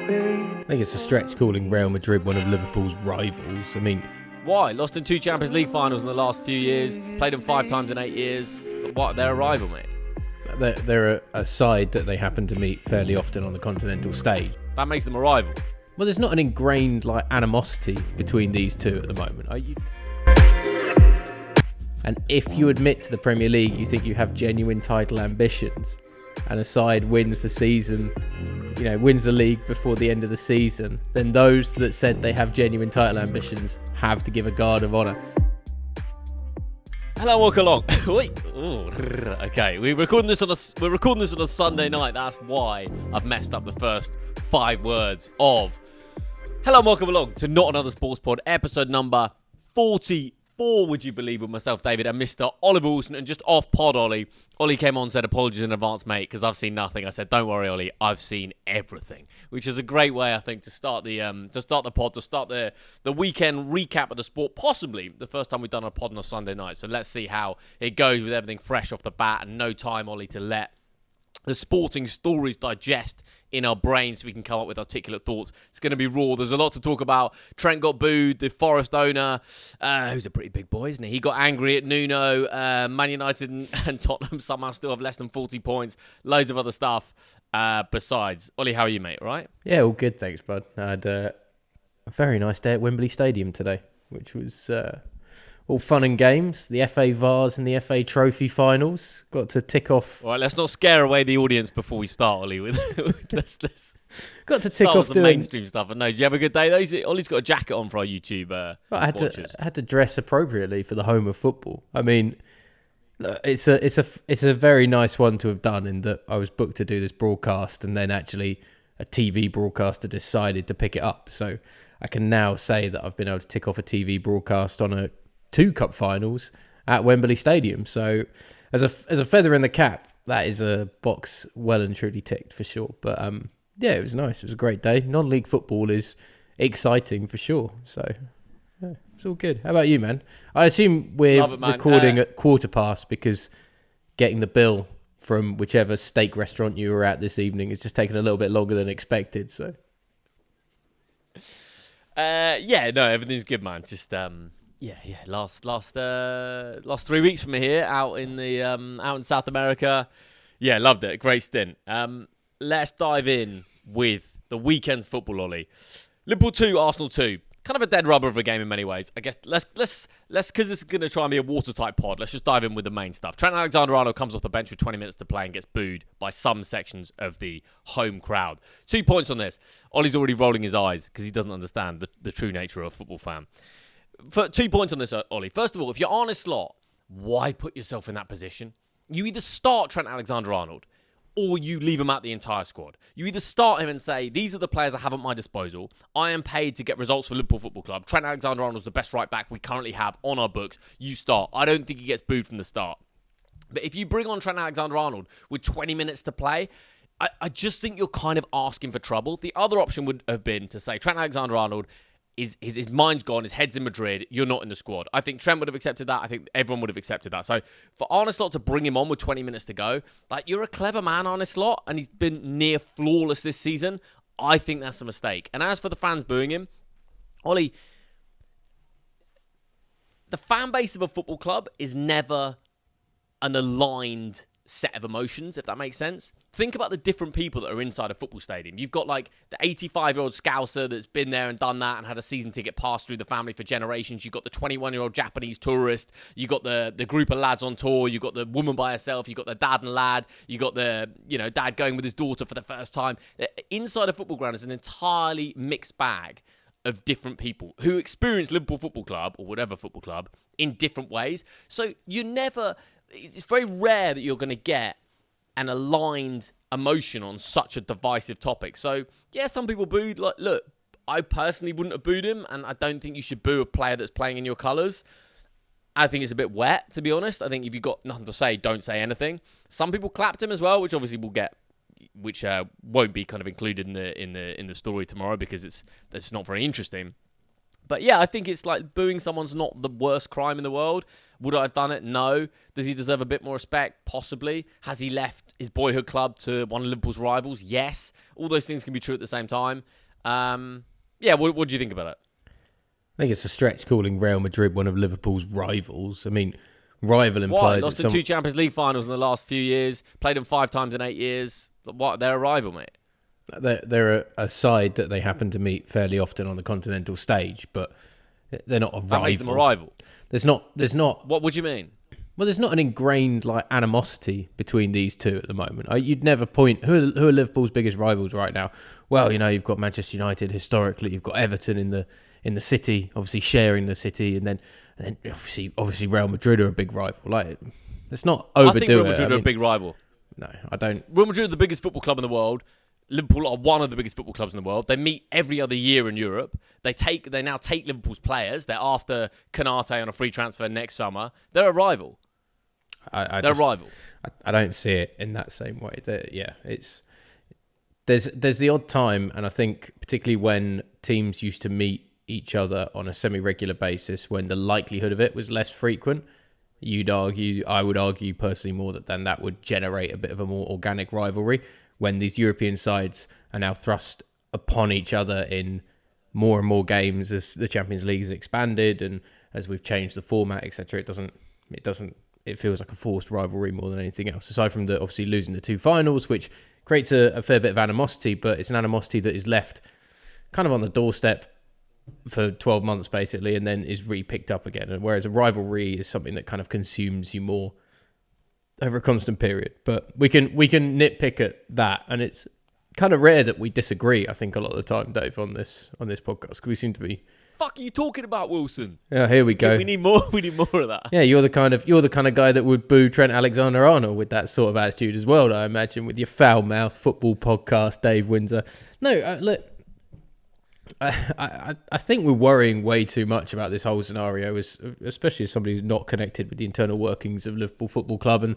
I think it's a stretch calling Real Madrid one of Liverpool's rivals. I mean, why? Lost in 2 Champions League finals in the last few years. Played them 5 times in 8 years. What? They're a rival, mate. they're a side that they happen to meet fairly often on the continental stage. That makes them a rival. Well, there's not an ingrained animosity between these two at the moment. And if you admit to the Premier League you think you have genuine title ambitions, and a side wins the season, wins the league before the end of the season, then those that said they have genuine title ambitions have to give a guard of honour. Hello, welcome along. Okay, we're recording this on a Sunday night. That's why I've messed up the first 5 words of hello, welcome along to Not Another Sports Pod, episode number 44, would you believe, with myself, David, and Mr. Oliver Wilson, and just off pod, Ollie. Ollie came on and said apologies in advance, mate, because I've seen nothing. I said, don't worry, Ollie, I've seen everything, which is a great way, I think, to start the pod, to start the weekend recap of the sport, possibly the first time we've done a pod on a Sunday night. So let's see how it goes with everything fresh off the bat and no time, Ollie, to let the sporting stories digest in our brains so we can come up with articulate thoughts. It's going to be raw. There's a lot to talk about. Trent got booed, the Forest owner, who's a pretty big boy, isn't he? He got angry at Nuno. Man United and Tottenham somehow still have less than 40 points. Loads of other stuff besides. Ollie, how are you, mate? All right? Yeah, all good, thanks, bud. I had a very nice day at Wembley Stadium today, which was all fun and games. The FA Vars and the FA Trophy finals got to tick off. All right, let's not scare away the audience before we start, Ollie. Let's got to tick off some mainstream stuff. No, did you have a good day though? Ollie's got a jacket on for our YouTube I had to dress appropriately for the home of football. I mean, it's a very nice one to have done, in that I was booked to do this broadcast, and then actually a TV broadcaster decided to pick it up. So I can now say that I've been able to tick off a TV broadcast on 2 cup finals at Wembley Stadium. So as a feather in the cap, that is a box well and truly ticked for sure. But yeah, it was nice. It was a great day. Non-league football is exciting for sure. So yeah, it's all good. How about you, man? I assume we're recording at 15:15 because getting the bill from whichever steak restaurant you were at this evening has just taken a little bit longer than expected. So yeah, no, everything's good, man. Just Yeah. Last 3 weeks from here, out in South America. Yeah, loved it. Great stint. Let's dive in with the weekend's football, Ollie. Liverpool 2, Arsenal 2. Kind of a dead rubber of a game in many ways. I guess let's because it's going to try and be a watertight pod. Let's just dive in with the main stuff. Trent Alexander-Arnold comes off the bench with 20 minutes to play and gets booed by some sections of the home crowd. 2 points on this. Ollie's already rolling his eyes because he doesn't understand the true nature of a football fan. For 2 points on this, Ollie. First of all, if you're Arne Slot, why put yourself in that position? You either start Trent Alexander-Arnold or you leave him out the entire squad. You either start him and say, these are the players I have at my disposal. I am paid to get results for Liverpool Football Club. Trent Alexander-Arnold's the best right back we currently have on our books. You start. I don't think he gets booed from the start. But if you bring on Trent Alexander-Arnold with 20 minutes to play, I just think you're kind of asking for trouble. The other option would have been to say, Trent Alexander-Arnold, his mind's gone, his head's in Madrid, you're not in the squad. I think Trent would have accepted that. I think everyone would have accepted that. So for Arne Slot to bring him on with 20 minutes to go, you're a clever man, Arne Slot, and he's been near flawless this season. I think that's a mistake. And as for the fans booing him, Ollie, the fan base of a football club is never an aligned set of emotions, if that makes sense. Think about the different people that are inside a football stadium. You've got the 85-year-old Scouser that's been there and done that and had a season ticket passed through the family for generations. You've got the 21-year-old Japanese tourist. You've got the group of lads on tour. You've got the woman by herself. You've got the dad and lad. You've got the dad going with his daughter for the first time. Inside a football ground is an entirely mixed bag of different people who experience Liverpool Football Club or whatever football club in different ways. So it's very rare that you're going to get an aligned emotion on such a divisive topic. So, yeah, some people booed. Look, I personally wouldn't have booed him, and I don't think you should boo a player that's playing in your colours. I think it's a bit wet, to be honest. I think if you've got nothing to say, don't say anything. Some people clapped him as well, which obviously won't be kind of included in the story tomorrow because it's not very interesting. But yeah, I think it's booing someone's not the worst crime in the world. Would I have done it? No. Does he deserve a bit more respect? Possibly. Has he left his boyhood club to one of Liverpool's rivals? Yes. All those things can be true at the same time. What do you think about it? I think it's a stretch calling Real Madrid one of Liverpool's rivals. I mean, rival implies... Lost in 2 Champions League finals in the last few years. Played them 5 times in 8 years. What? They're a rival, mate. They're a side that they happen to meet fairly often on the continental stage, but they're not a rival. That makes them a rival. There's not. What would you mean? Well, there's not an ingrained animosity between these two at the moment. You'd never point who are Liverpool's biggest rivals right now. Well, you've got Manchester United historically. You've got Everton in the city, obviously sharing the city, and then obviously Real Madrid are a big rival. Let's not overdo it. I think Real Madrid are a big rival. No, I don't. Real Madrid are the biggest football club in the world. Liverpool are one of the biggest football clubs in the world. They meet every other year in Europe. They now take Liverpool's players. They're after Konate on a free transfer next summer. They're a rival. They're a rival. I don't see it in that same way. There's the odd time, and I think particularly when teams used to meet each other on a semi-regular basis, when the likelihood of it was less frequent, I would argue personally more that would generate a bit of a more organic rivalry. When these European sides are now thrust upon each other in more and more games as the Champions League has expanded and as we've changed the format, etc., it feels like a forced rivalry more than anything else. Aside from obviously losing the 2 finals, which creates a fair bit of animosity, but it's an animosity that is left kind of on the doorstep for 12 months basically, and then is re-picked up again. And whereas a rivalry is something that kind of consumes you more over a constant period. But we can nitpick at that, and it's kind of rare that we disagree, I think, a lot of the time, Dave, on this podcast, because we seem to be... Fuck are you talking about, Wilson? Yeah, here we go. We need more of that. Yeah, you're the kind of guy that would boo Trent Alexander-Arnold with that sort of attitude as well, I imagine, with your foul-mouthed football podcast, Dave Windsor. No, look, I think we're worrying way too much about this whole scenario, especially as somebody who's not connected with the internal workings of Liverpool Football Club, and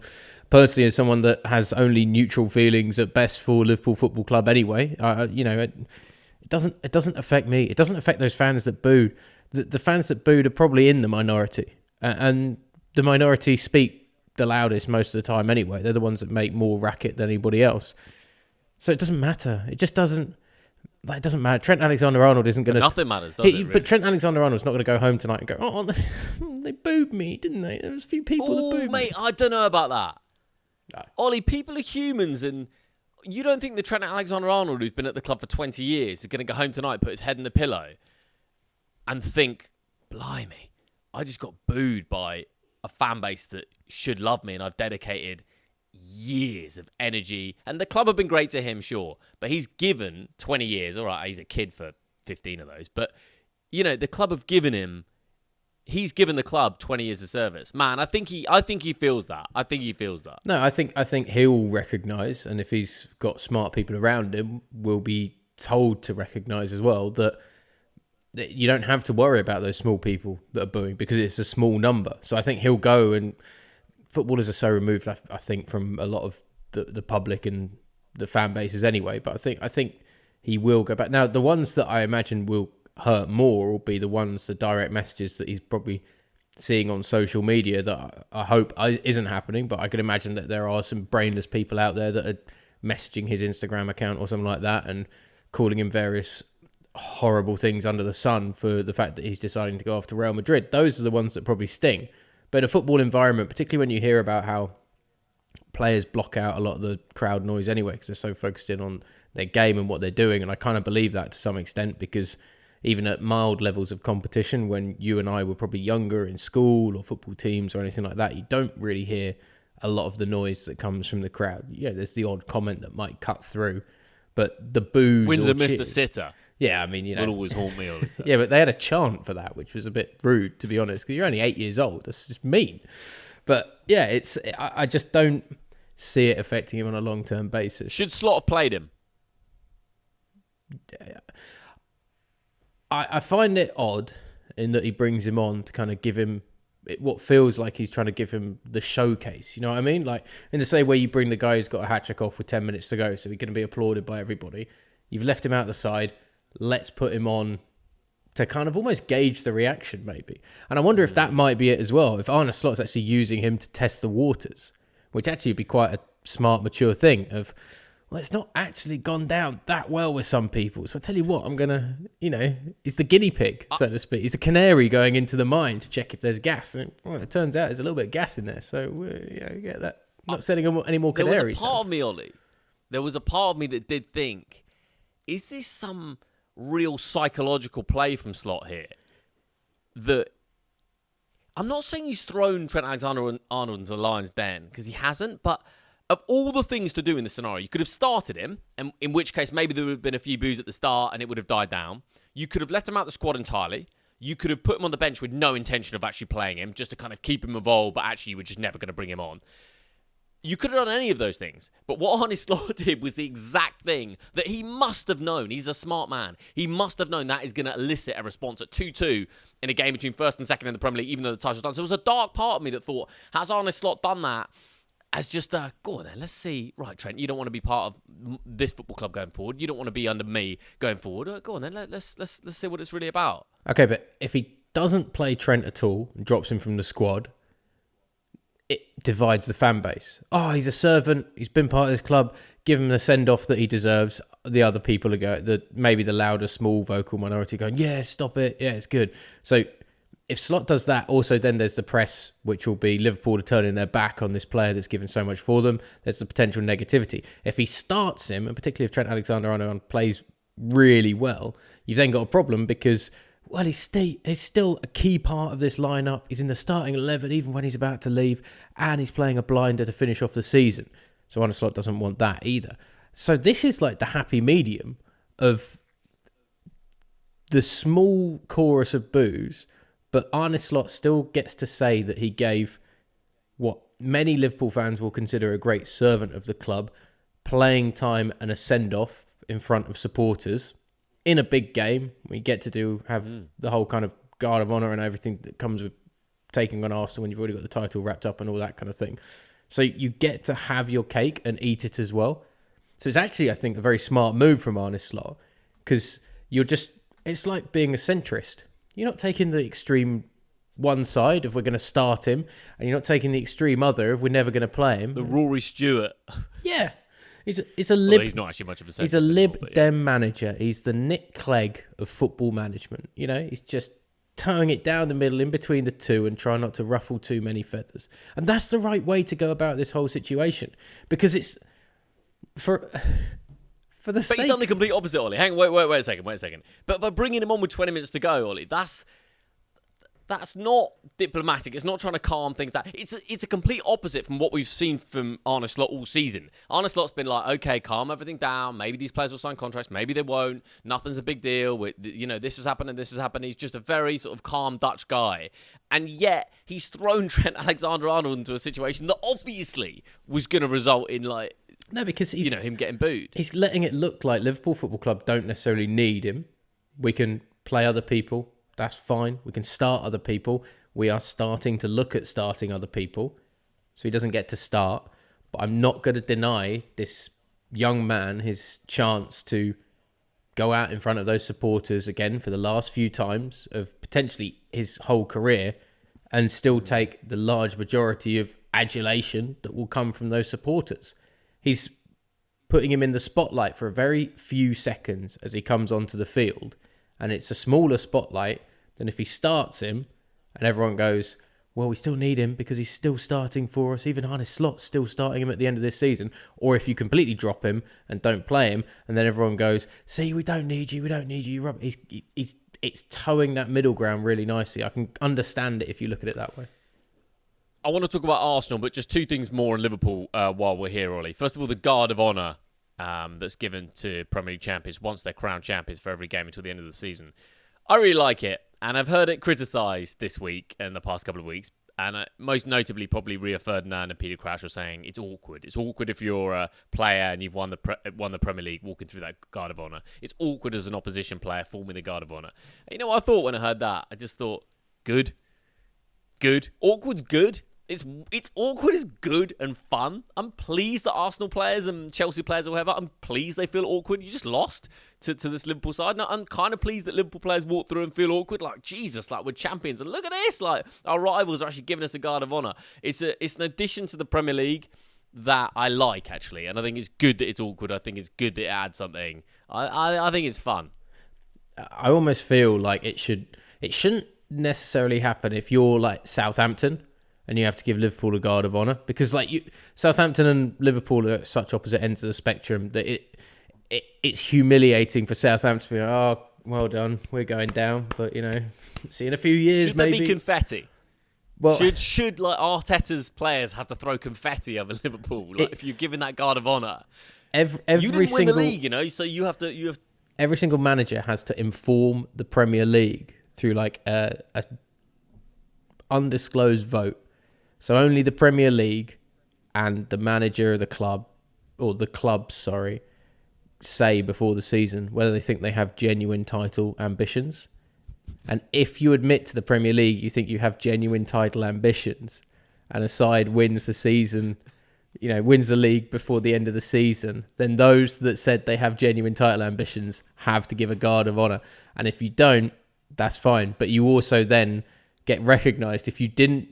personally as someone that has only neutral feelings at best for Liverpool Football Club anyway. It doesn't affect me. It doesn't affect those fans that booed. The fans that booed are probably in the minority, and the minority speak the loudest most of the time anyway. They're the ones that make more racket than anybody else. So it doesn't matter. It just doesn't. It doesn't matter. Trent Alexander-Arnold isn't going to... Nothing matters, does it? Really? But Trent Alexander-Arnold's not going to go home tonight and go, oh, they booed me, didn't they? There was a few people that booed me. Mate, I don't know about that. No. Ollie, people are humans, and you don't think that Trent Alexander-Arnold, who's been at the club for 20 years, is going to go home tonight, put his head in the pillow, and think, blimey, I just got booed by a fan base that should love me, and I've dedicated years of energy, and the club have been great to him, sure, but he's given 20 years. All right, he's a kid for 15 of those, but the club have given him. He's given the club 20 years of service. Man, I think he feels that. No, I think he'll recognise, and if he's got smart people around him, will be told to recognise as well that you don't have to worry about those small people that are booing because it's a small number. So I think he'll go, and footballers are so removed, I think, from a lot of the public and the fan bases anyway. But I think he will go back. Now, the ones that I imagine will hurt more will be the direct messages that he's probably seeing on social media that I hope isn't happening. But I can imagine that there are some brainless people out there that are messaging his Instagram account or something like that and calling him various horrible things under the sun for the fact that he's deciding to go after Real Madrid. Those are the ones that probably sting. But in a football environment, particularly when you hear about how players block out a lot of the crowd noise anyway because they're so focused in on their game and what they're doing, and I kind of believe that to some extent because even at mild levels of competition, when you and I were probably younger in school or football teams or anything like that, you don't really hear a lot of the noise that comes from the crowd. There's the odd comment that might cut through, but the boos... Windsor missed a sitter. Yeah, I mean, Will always haunt me all the time. Yeah, but they had a chant for that, which was a bit rude, to be honest, because you're only 8 years old. That's just mean. But yeah, I just don't see it affecting him on a long-term basis. Should Slot have played him? I find it odd in that he brings him on to kind of give him what feels like he's trying to give him the showcase. You know what I mean? Like in the same way you bring the guy who's got a hat-trick off with 10 minutes to go, so he's going to be applauded by everybody. You've left him out the side. Let's put him on to kind of almost gauge the reaction, maybe. And I wonder if that might be it as well. If Arne Slot's actually using him to test the waters, which actually would be quite a smart, mature thing of, well, it's not actually gone down that well with some people. So I tell you what, I'm going to, he's the guinea pig, so to speak. He's the canary going into the mine to check if there's gas. And it turns out there's a little bit of gas in there. So, get that. Not sending any more canaries. There was a part of me, Ollie. There was a part of me that did think, is this some real psychological play from Slot here? That I'm not saying he's thrown Trent Alexander-Arnold into the lion's den, because he hasn't, but of all the things to do in this scenario, you could have started him, and in which case maybe there would have been a few boos at the start and it would have died down. You could have left him out of the squad entirely. You could have put him on the bench with no intention of actually playing him, just to kind of keep him involved, but actually you were just never going to bring him on. You could have done any of those things. But what Arne Slot did was the exact thing that he must have known. He's a smart man. He must have known that is going to elicit a response at 2-2 in a game between first and second in the Premier League, even though the title's done. So there was a dark part of me that thought, has Arne Slot done that as just go on then, let's see. Right, Trent, you don't want to be part of this football club going forward. You don't want to be under me going forward. Go on then, let's see what it's really about. Okay, but if he doesn't play Trent at all and drops him from the squad, it divides the fan base. Oh, he's a servant. He's been part of this club. Give him the send-off that he deserves. The other people are going, maybe the louder, small vocal minority going, yeah, stop it. Yeah, it's good. So if Slot does that, also then there's the press, which will be Liverpool to turning their back on this player that's given so much for them. There's the potential negativity. If he starts him, and particularly if Trent Alexander-Arnold plays really well, you've then got a problem because, well, he's still a key part of this lineup. He's in the starting 11 even when he's about to leave, and he's playing a blinder to finish off the season. So Arne Slot doesn't want that either. So this is like the happy medium of the small chorus of boos, but Arne Slot still gets to say that he gave what many Liverpool fans will consider a great servant of the club playing time and a send-off in front of supporters in a big game. We get to have the whole kind of guard of honour and everything that comes with taking on Arsenal when you've already got the title wrapped up and all that kind of thing. So you get to have your cake and eat it as well. So it's actually, I think, a very smart move from Arne Slot, because it's like being a centrist. You're not taking the extreme one side if we're going to start him, and you're not taking the extreme other if we're never going to play him. The Rory Stewart. Yeah. He's a lib. Well, he's not actually much of a centrist. He's a Lib Dem manager. He's the Nick Clegg of football management. He's just towing it down the middle in between the two and trying not to ruffle too many feathers. And that's the right way to go about this whole situation, because it's for the sake. But he's done the complete opposite, Ollie. Hang on, wait a second. But by bringing him on with 20 minutes to go, Ollie, that's not diplomatic. It's not trying to calm things down. It's a complete opposite from what we've seen from Arne Slot all season. Arne Slot's been like, okay, calm everything down. Maybe these players will sign contracts. Maybe they won't. Nothing's a big deal. This has happened and this has happened. He's just a very sort of calm Dutch guy. And yet he's thrown Trent Alexander-Arnold into a situation that obviously was going to result in no, because he's him getting booed. He's letting it look like Liverpool Football Club don't necessarily need him. We can play other people. That's fine. We can start other people. We are starting to look at starting other people. So he doesn't get to start. But I'm not going to deny this young man his chance to go out in front of those supporters again for the last few times of potentially his whole career and still take the large majority of adulation that will come from those supporters. He's putting him in the spotlight for a very few seconds as he comes onto the field. And it's a smaller spotlight than if he starts him and everyone goes, well, we still need him because he's still starting for us. Even Arne Slot's still starting him at the end of this season. Or if you completely drop him and don't play him, and then everyone goes, see, we don't need you. It's towing that middle ground really nicely. I can understand it if you look at it that way. I want to talk about Arsenal, but just two things more in Liverpool while we're here, Ollie. First of all, the guard of honour that's given to Premier League champions once they're crowned champions for every game until the end of the season. I really like it, and I've heard it criticised this week and the past couple of weeks, and most notably probably Rio Ferdinand and Peter Crouch were saying it's awkward. It's awkward if you're a player and you've won the Premier League walking through that guard of honour. It's awkward as an opposition player forming the guard of honour. And you know what I thought when I heard that? I just thought, good. Awkward's good. It's awkward is good and fun. I'm pleased that Arsenal players and Chelsea players or whatever, I'm pleased they feel awkward. You just lost to this Liverpool side. Now, I'm kind of pleased that Liverpool players walk through and feel awkward. Like, Jesus, like, we're champions. And look at this. Like, our rivals are actually giving us a guard of honour. It's an addition to the Premier League that I like, actually. And I think it's good that it's awkward. I think it's good that it adds something. I think it's fun. I almost feel like it shouldn't necessarily happen if you're like Southampton and you have to give Liverpool a guard of honour, because like Southampton and Liverpool are at such opposite ends of the spectrum that it's humiliating for Southampton to be like, oh, well done, we're going down, but see you in a few years. Should maybe there be confetti? Well, should like Arteta's players have to throw confetti over Liverpool? Like, if you're giving that guard of honour, every you didn't win single the league, so you have to. Every single manager has to inform the Premier League through like a undisclosed vote. So only the Premier League and the manager of the club, or the clubs, say before the season whether they think they have genuine title ambitions. And if you admit to the Premier League you think you have genuine title ambitions, and a side wins the season, wins the league before the end of the season, then those that said they have genuine title ambitions have to give a guard of honour. And if you don't, that's fine. But you also then get recognised. If you didn't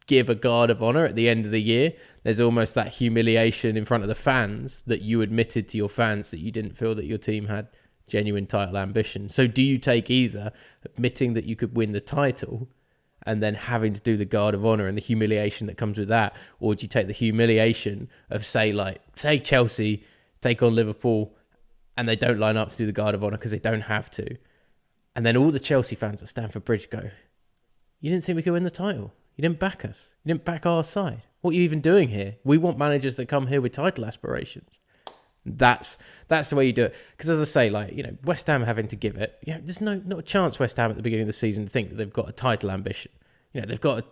give a guard of honour at the end of the year, there's almost that humiliation in front of the fans that you admitted to your fans that you didn't feel that your team had genuine title ambition. So do you take either admitting that you could win the title and then having to do the guard of honour and the humiliation that comes with that, or do you take the humiliation of say Chelsea take on Liverpool and they don't line up to do the guard of honour because they don't have to, and then all the Chelsea fans at Stamford Bridge go, you didn't think we could win the title? You didn't back us. You didn't back our side. What are you even doing here? We want managers that come here with title aspirations. That's the way you do it. Because as I say, West Ham having to give it, there's not a chance West Ham at the beginning of the season to think that they've got a title ambition. They've got a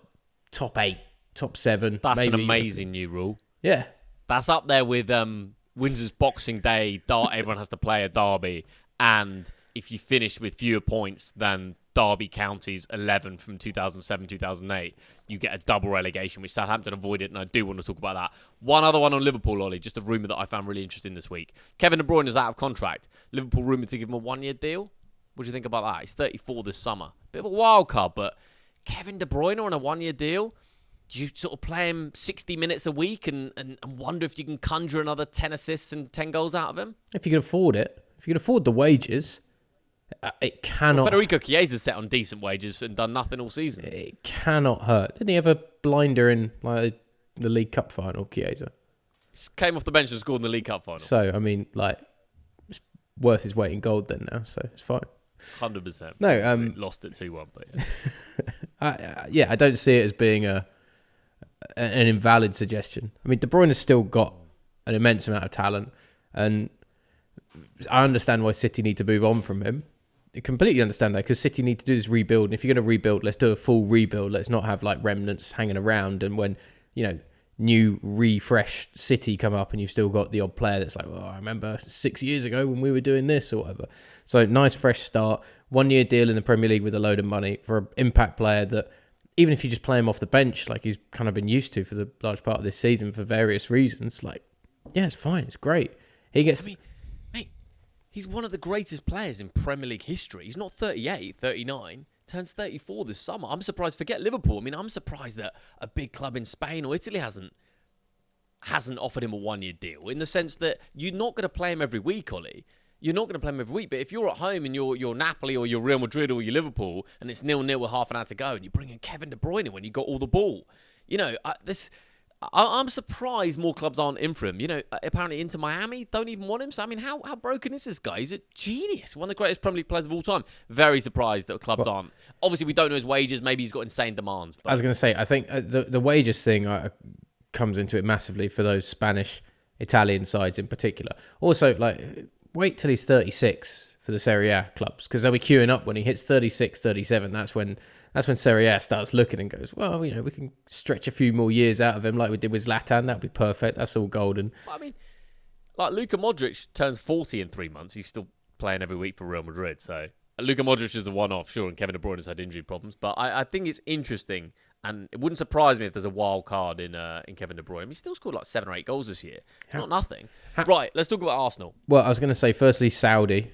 top 8, top 7. That's maybe an amazing new rule. Yeah. That's up there with Windsor's Boxing Day, everyone has to play a derby, and if you finish with fewer points than Derby County's 11 from 2007-2008, you get a double relegation, which Southampton avoided, and I do want to talk about that. One other one on Liverpool, Ollie, just a rumour that I found really interesting this week. Kevin De Bruyne is out of contract. Liverpool rumoured to give him a 1-year deal. What do you think about that? He's 34 this summer. Bit of a wild card, but Kevin De Bruyne on a 1-year deal? Do you sort of play him 60 minutes a week and wonder if you can conjure another 10 assists and 10 goals out of him? If you can afford it. If you can afford the wages, it cannot... Well, Federico Chiesa's set on decent wages and done nothing all season. It cannot hurt. Didn't he have a blinder in the League Cup final, Chiesa? Came off the bench and scored in the League Cup final. So, I mean, it's worth his weight in gold then now, so it's fine. 100%. No, lost it 2-1, but yeah. I don't see it as being an invalid suggestion. I mean, De Bruyne has still got an immense amount of talent, and I understand why City need to move on from him. I completely understand that, because City need to do this rebuild, and if you're going to rebuild, let's do a full rebuild. Let's not have remnants hanging around, and when new refreshed City come up and you've still got the odd player that's like, I remember 6 years ago when we were doing this or whatever. So nice fresh start, 1-year deal in the Premier League with a load of money for an impact player that, even if you just play him off the bench like he's kind of been used to for the large part of this season for various reasons, it's fine, it's great. He gets... He's one of the greatest players in Premier League history. He's not 38, 39. Turns 34 this summer. I'm surprised. Forget Liverpool. I mean, I'm surprised that a big club in Spain or Italy hasn't offered him a 1-year deal, in the sense that you're not going to play him every week, Ollie. You're not going to play him every week. But if you're at home and you're Napoli or you're Real Madrid or you're Liverpool and it's 0-0 with half an hour to go and you bring in Kevin De Bruyne when you got all the ball, I'm surprised more clubs aren't in for him. Apparently Inter Miami don't even want him. So, I mean, how broken is this guy? He's a genius. One of the greatest Premier League players of all time. Very surprised that clubs aren't. Obviously, we don't know his wages. Maybe he's got insane demands. But I was going to say, I think the wages thing comes into it massively for those Spanish, Italian sides in particular. Also, wait till he's 36 for the Serie A clubs, because they'll be queuing up when he hits 36, 37. That's when Serie A starts looking and goes, well, we can stretch a few more years out of him like we did with Zlatan. That'd be perfect. That's all golden. I mean, Luka Modric turns 40 in 3 months. He's still playing every week for Real Madrid. So Luka Modric is the one-off, sure, and Kevin De Bruyne has had injury problems. But I think it's interesting And it wouldn't surprise me if there's a wild card in Kevin De Bruyne. He's still scored like 7 or 8 goals this year. Not nothing. Right, let's talk about Arsenal. Well, I was going to say, firstly, Saudi.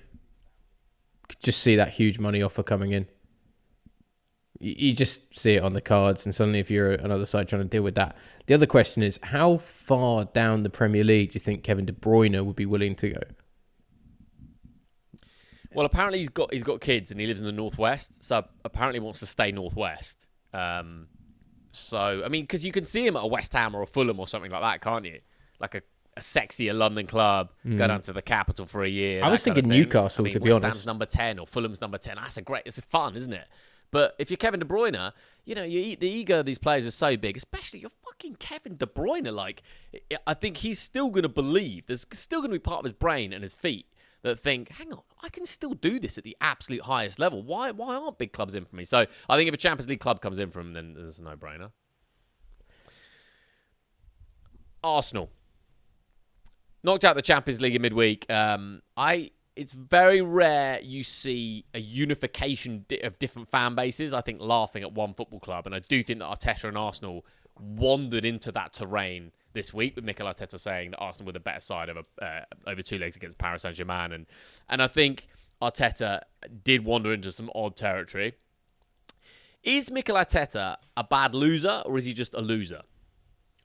Could just see that huge money offer coming in. You just see it on the cards, and suddenly if you're another side trying to deal with that. The other question is, how far down the Premier League do you think Kevin De Bruyne would be willing to go? Well, apparently he's got kids and he lives in the Northwest, so apparently he wants to stay Northwest. So, I mean, because you can see him at a West Ham or a Fulham or something like that, can't you? Like a sexier London club, go down to the capital for a year. I was thinking Newcastle, to be honest. West Ham's number 10 or Fulham's number 10. It's fun, isn't it? But if you're Kevin De Bruyne, you know, the ego of these players is so big, especially you're fucking Kevin De Bruyne. Like, I think he's still going to believe, there's still going to be part of his brain and his feet that think, hang on, I can still do this at the absolute highest level. Why aren't big clubs in for me? So I think if a Champions League club comes in for him, then there's a no-brainer. Arsenal. Knocked out the Champions League in midweek. It's very rare you see a unification of different fan bases, I think, laughing at one football club. And I do think that Arteta and Arsenal wandered into that terrain this week, with Mikel Arteta saying that Arsenal were the better side over 2 legs against Paris Saint-Germain. And I think Arteta did wander into some odd territory. Is Mikel Arteta a bad loser, or is he just a loser?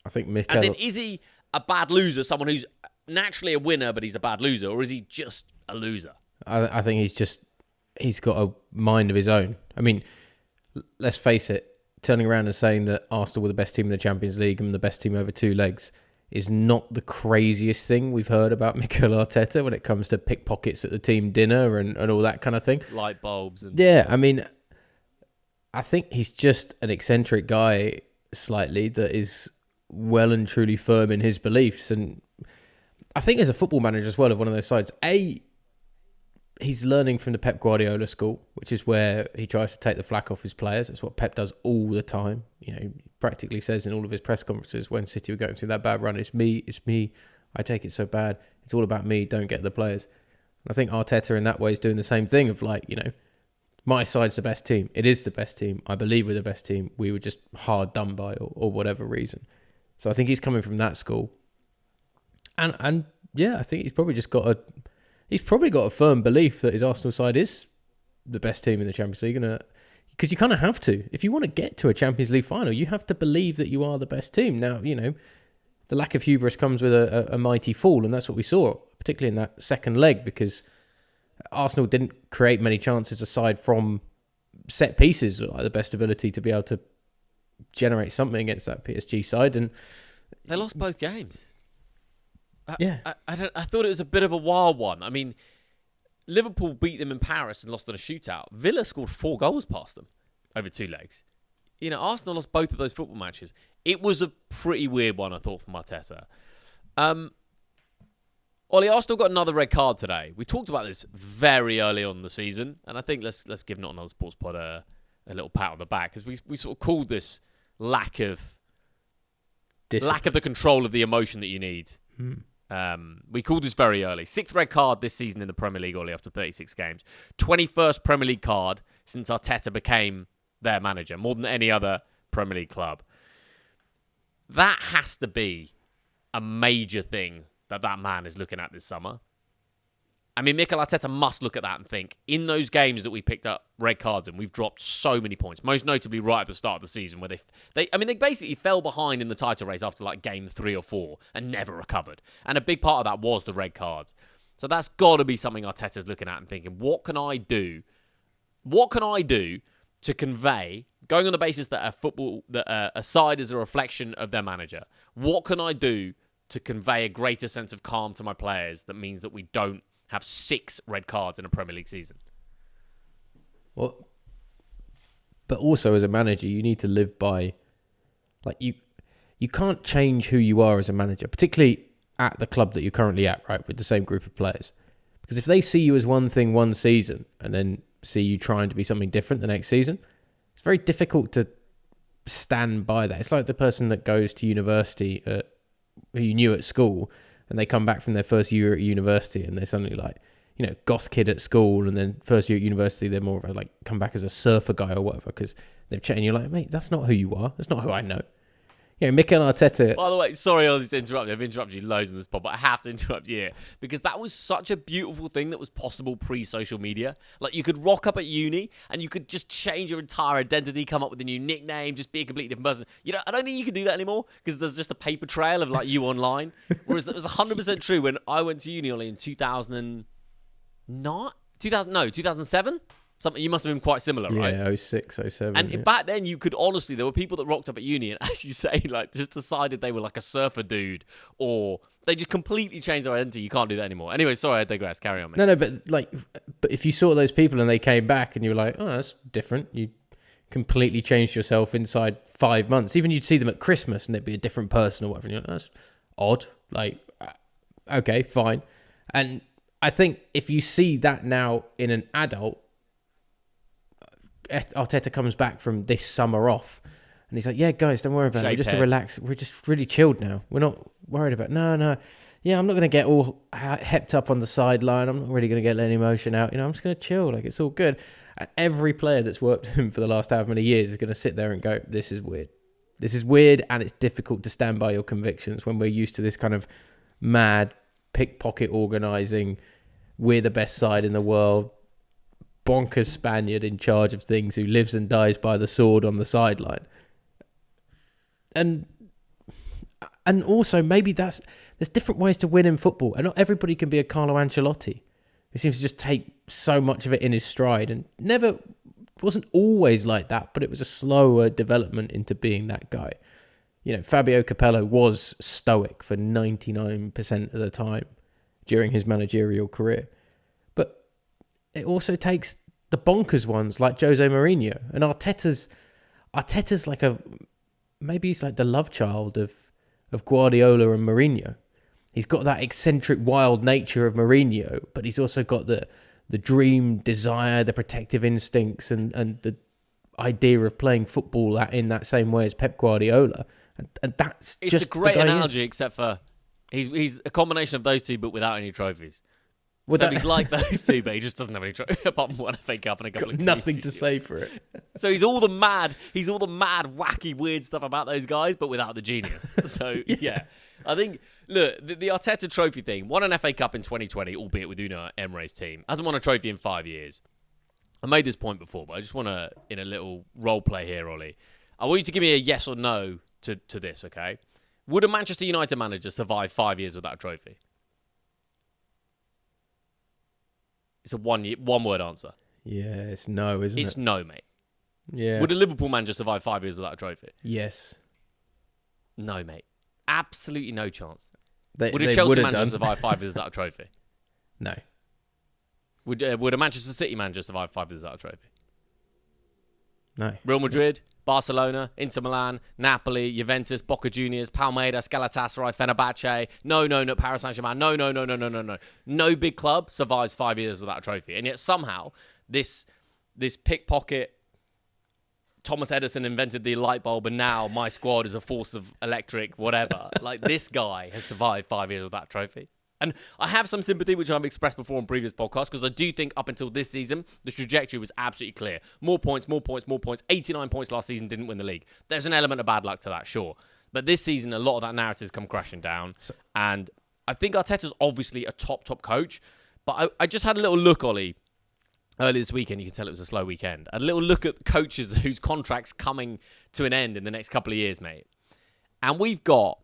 I think Mikel... As in, is he a bad loser, someone who's naturally a winner, but he's a bad loser, or is he just a loser? I think he's got a mind of his own. I mean, let's face it, turning around and saying that Arsenal were the best team in the Champions League and the best team over 2 legs is not the craziest thing we've heard about Mikel Arteta when it comes to pickpockets at the team dinner and all that kind of thing. Light bulbs. And yeah, I mean, I think he's just an eccentric guy slightly that is well and truly firm in his beliefs. And I think as a football manager as well of one of those sides, he's learning from the Pep Guardiola school, which is where he tries to take the flack off his players. That's what Pep does all the time. You know, he practically says in all of his press conferences when City were going through that bad run, it's me. I take it so bad. It's all about me. Don't get the players. And I think Arteta in that way is doing the same thing of like, you know, my side's the best team. It is the best team. I believe we're the best team. We were just hard done by or whatever reason. So I think he's coming from that school. And yeah, I think he's probably got a firm belief that his Arsenal side is the best team in the Champions League. Because you kind of have to. If you want to get to a Champions League final, you have to believe that you are the best team. Now, you know, the lack of hubris comes with a mighty fall, and that's what we saw, particularly in that second leg, because Arsenal didn't create many chances aside from set pieces, like the best ability to be able to generate something against that PSG side. And they lost both games. Yeah. I thought it was a bit of a wild one. I mean, Liverpool beat them in Paris and lost on a shootout. Villa scored 4 goals past them over 2 legs. You know, Arsenal lost both of those football matches. It was a pretty weird one, I thought, from Arteta. Ollie, Arsenal got another red card today. We talked about this very early on in the season, and I think let's give Not Another Sports Pod a little pat on the back, because we sort of called this lack of the control of the emotion that you need. We called this very early. 6th red card this season in the Premier League, Ollie, after 36 games. 21st Premier League card since Arteta became their manager, more than any other Premier League club. That has to be a major thing that man is looking at this summer. I mean, Mikel Arteta must look at that and think, in those games that we picked up red cards in, we've dropped so many points, most notably right at the start of the season, where they basically fell behind in the title race after like game 3 or 4 and never recovered. And a big part of that was the red cards. So that's got to be something Arteta's looking at and thinking, what can I do? What can I do to convey, going on the basis that a side is a reflection of their manager, what can I do to convey a greater sense of calm to my players that means that we don't have 6 red cards in a Premier League season? Well, but also as a manager, you need to live by, like, you can't change who you are as a manager, particularly at the club that you're currently at, right, with the same group of players. Because if they see you as one thing one season and then see you trying to be something different the next season, it's very difficult to stand by that. It's like the person that goes to university who you knew at school, and they come back from their first year at university and they're suddenly like, you know, goth kid at school, and then first year at university they're more of a, like, come back as a surfer guy or whatever, because they've changed. And you're like, mate, that's not who you are. That's not who I know. You know, Mikel Arteta. By the way, sorry to interrupt you. I've interrupted you loads in this pod, but I have to interrupt you here because that was such a beautiful thing that was possible pre-social media. Like, you could rock up at uni and you could just change your entire identity, come up with a new nickname, just be a completely different person. You know, I don't think you can do that anymore because there's just a paper trail of like you online. Whereas that was 100% true when I went to uni only in 2007. Something you must have been quite similar, right? Yeah, 06, 07. And back then, you could honestly, there were people that rocked up at uni and, as you say, like just decided they were like a surfer dude, or they just completely changed their identity. You can't do that anymore. Anyway, sorry, I digress. Carry on, mate. No, but if you saw those people and they came back and you were like, oh, that's different. You completely changed yourself inside 5 months. Even you'd see them at Christmas and they'd be a different person or whatever. And you're like, that's odd. Like, okay, fine. And I think if you see that now in an adult, Arteta comes back from this summer off and he's like, yeah, guys, don't worry about it. We're just relax. We're just really chilled now. We're not worried about no. Yeah, I'm not going to get all hepped up on the sideline. I'm not really going to get any emotion out. You know, I'm just going to chill. Like, it's all good. And every player that's worked with him for the last however many years is going to sit there and go, this is weird. This is weird, and it's difficult to stand by your convictions when we're used to this kind of mad pickpocket organising. We're the best side in the world. Bonkers Spaniard in charge of things who lives and dies by the sword on the sideline. And also maybe there's different ways to win in football, and not everybody can be a Carlo Ancelotti. He seems to just take so much of it in his stride, and wasn't always like that, but it was a slower development into being that guy. You know, Fabio Capello was stoic for 99% of the time during his managerial career. It also takes the bonkers ones like Jose Mourinho, and Arteta's like maybe he's like the love child of Guardiola and Mourinho. He's got that eccentric, wild nature of Mourinho, but he's also got the dream, desire, the protective instincts, and the idea of playing football in that same way as Pep Guardiola. And that's it's just a great analogy, except for he's a combination of those two, but without any trophies. So he's like those two, but he just doesn't have any trophies apart from one FA Cup and a couple of nothing to say for it. So he's all the mad, wacky, weird stuff about those guys, but without the genius. So yeah. I think, look, the Arteta trophy thing, won an FA Cup in 2020, albeit with Unai Emery's team. Hasn't won a trophy in 5 years. I made this point before, but I just want to, in a little role play here, Ollie, I want you to give me a yes or no to this, okay? Would a Manchester United manager survive 5 years without a trophy? It's a one-word answer. Yeah, it's no, isn't it? It's no, mate. Yeah. Would a Liverpool manager survive 5 years without a trophy? Yes. No, mate. Absolutely no chance. Would a Chelsea manager survive 5 years without a trophy? No. Would a Manchester City manager survive 5 years without a trophy? No. Real Madrid, Barcelona, Inter Milan, Napoli, Juventus, Boca Juniors, Palmeiras, Galatasaray, Fenerbahce. No, Paris Saint-Germain. No. No big club survives 5 years without a trophy. And yet somehow this pickpocket, Thomas Edison invented the light bulb and now my squad is a force of electric, whatever. Like, this guy has survived 5 years without a trophy. And I have some sympathy, which I've expressed before on previous podcasts, because I do think up until this season, the trajectory was absolutely clear. More points. 89 points last season, didn't win the league. There's an element of bad luck to that, sure. But this season, a lot of that narrative's come crashing down. And I think Arteta's obviously a top coach. But I just had a little look, Ollie, earlier this weekend. You can tell it was a slow weekend. A little look at coaches whose contract's coming to an end in the next couple of years, mate. And we've got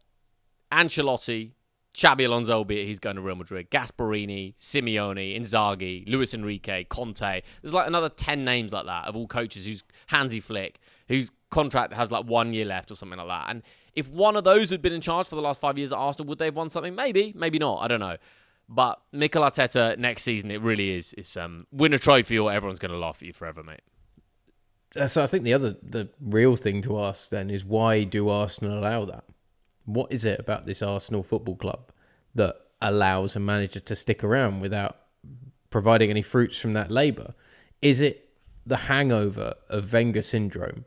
Ancelotti, Xabi Alonso, albeit he's going to Real Madrid, Gasperini, Simeone, Inzaghi, Luis Enrique, Conte. There's like another 10 names like that of all coaches who's Hansi Flick, whose contract has like 1 year left or something like that. And if one of those had been in charge for the last 5 years at Arsenal, would they have won something? Maybe not. I don't know. But Mikel Arteta next season, it really is. It's win a trophy or everyone's going to laugh at you forever, mate. So I think the real thing to ask then is, why do Arsenal allow that? What is it about this Arsenal football club that allows a manager to stick around without providing any fruits from that labour? Is it the hangover of Wenger syndrome?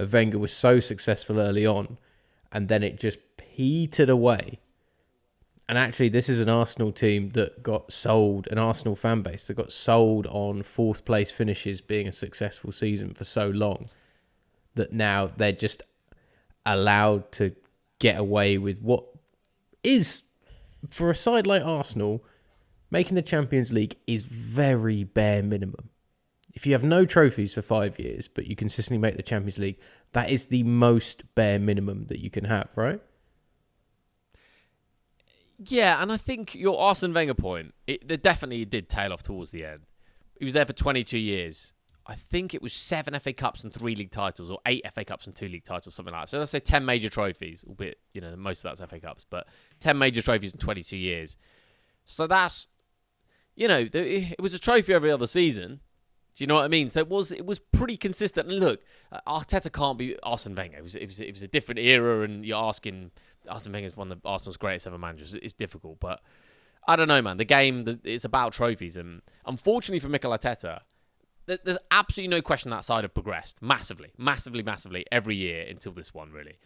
Wenger was so successful early on, and then it just petered away. And actually, this is an Arsenal team that got sold, an Arsenal fan base that got sold on fourth place finishes being a successful season for so long. that now they're just allowed to get away with what is, for a side like Arsenal, making the Champions League is very bare minimum. If you have no trophies for 5 years, but you consistently make the Champions League, that is the most bare minimum that you can have, right? Yeah, and I think your Arsene Wenger point, it definitely did tail off towards the end. He was there for 22 years. I think it was 7 FA Cups and 3 league titles, or 8 FA Cups and 2 league titles, something like that. So let's say 10 major trophies, albeit, most of that's FA Cups, but 10 major trophies in 22 years. So that's, it was a trophy every other season. Do you know what I mean? So it was pretty consistent. And look, Arteta can't be Arsene Wenger. It was a different era, and you're asking Arsene Wenger is one of Arsenal's greatest ever managers. It's difficult, but I don't know, man. The game, it's about trophies, and unfortunately for Mikel Arteta, there's absolutely no question that side have progressed massively, massively, massively every year until this one, really.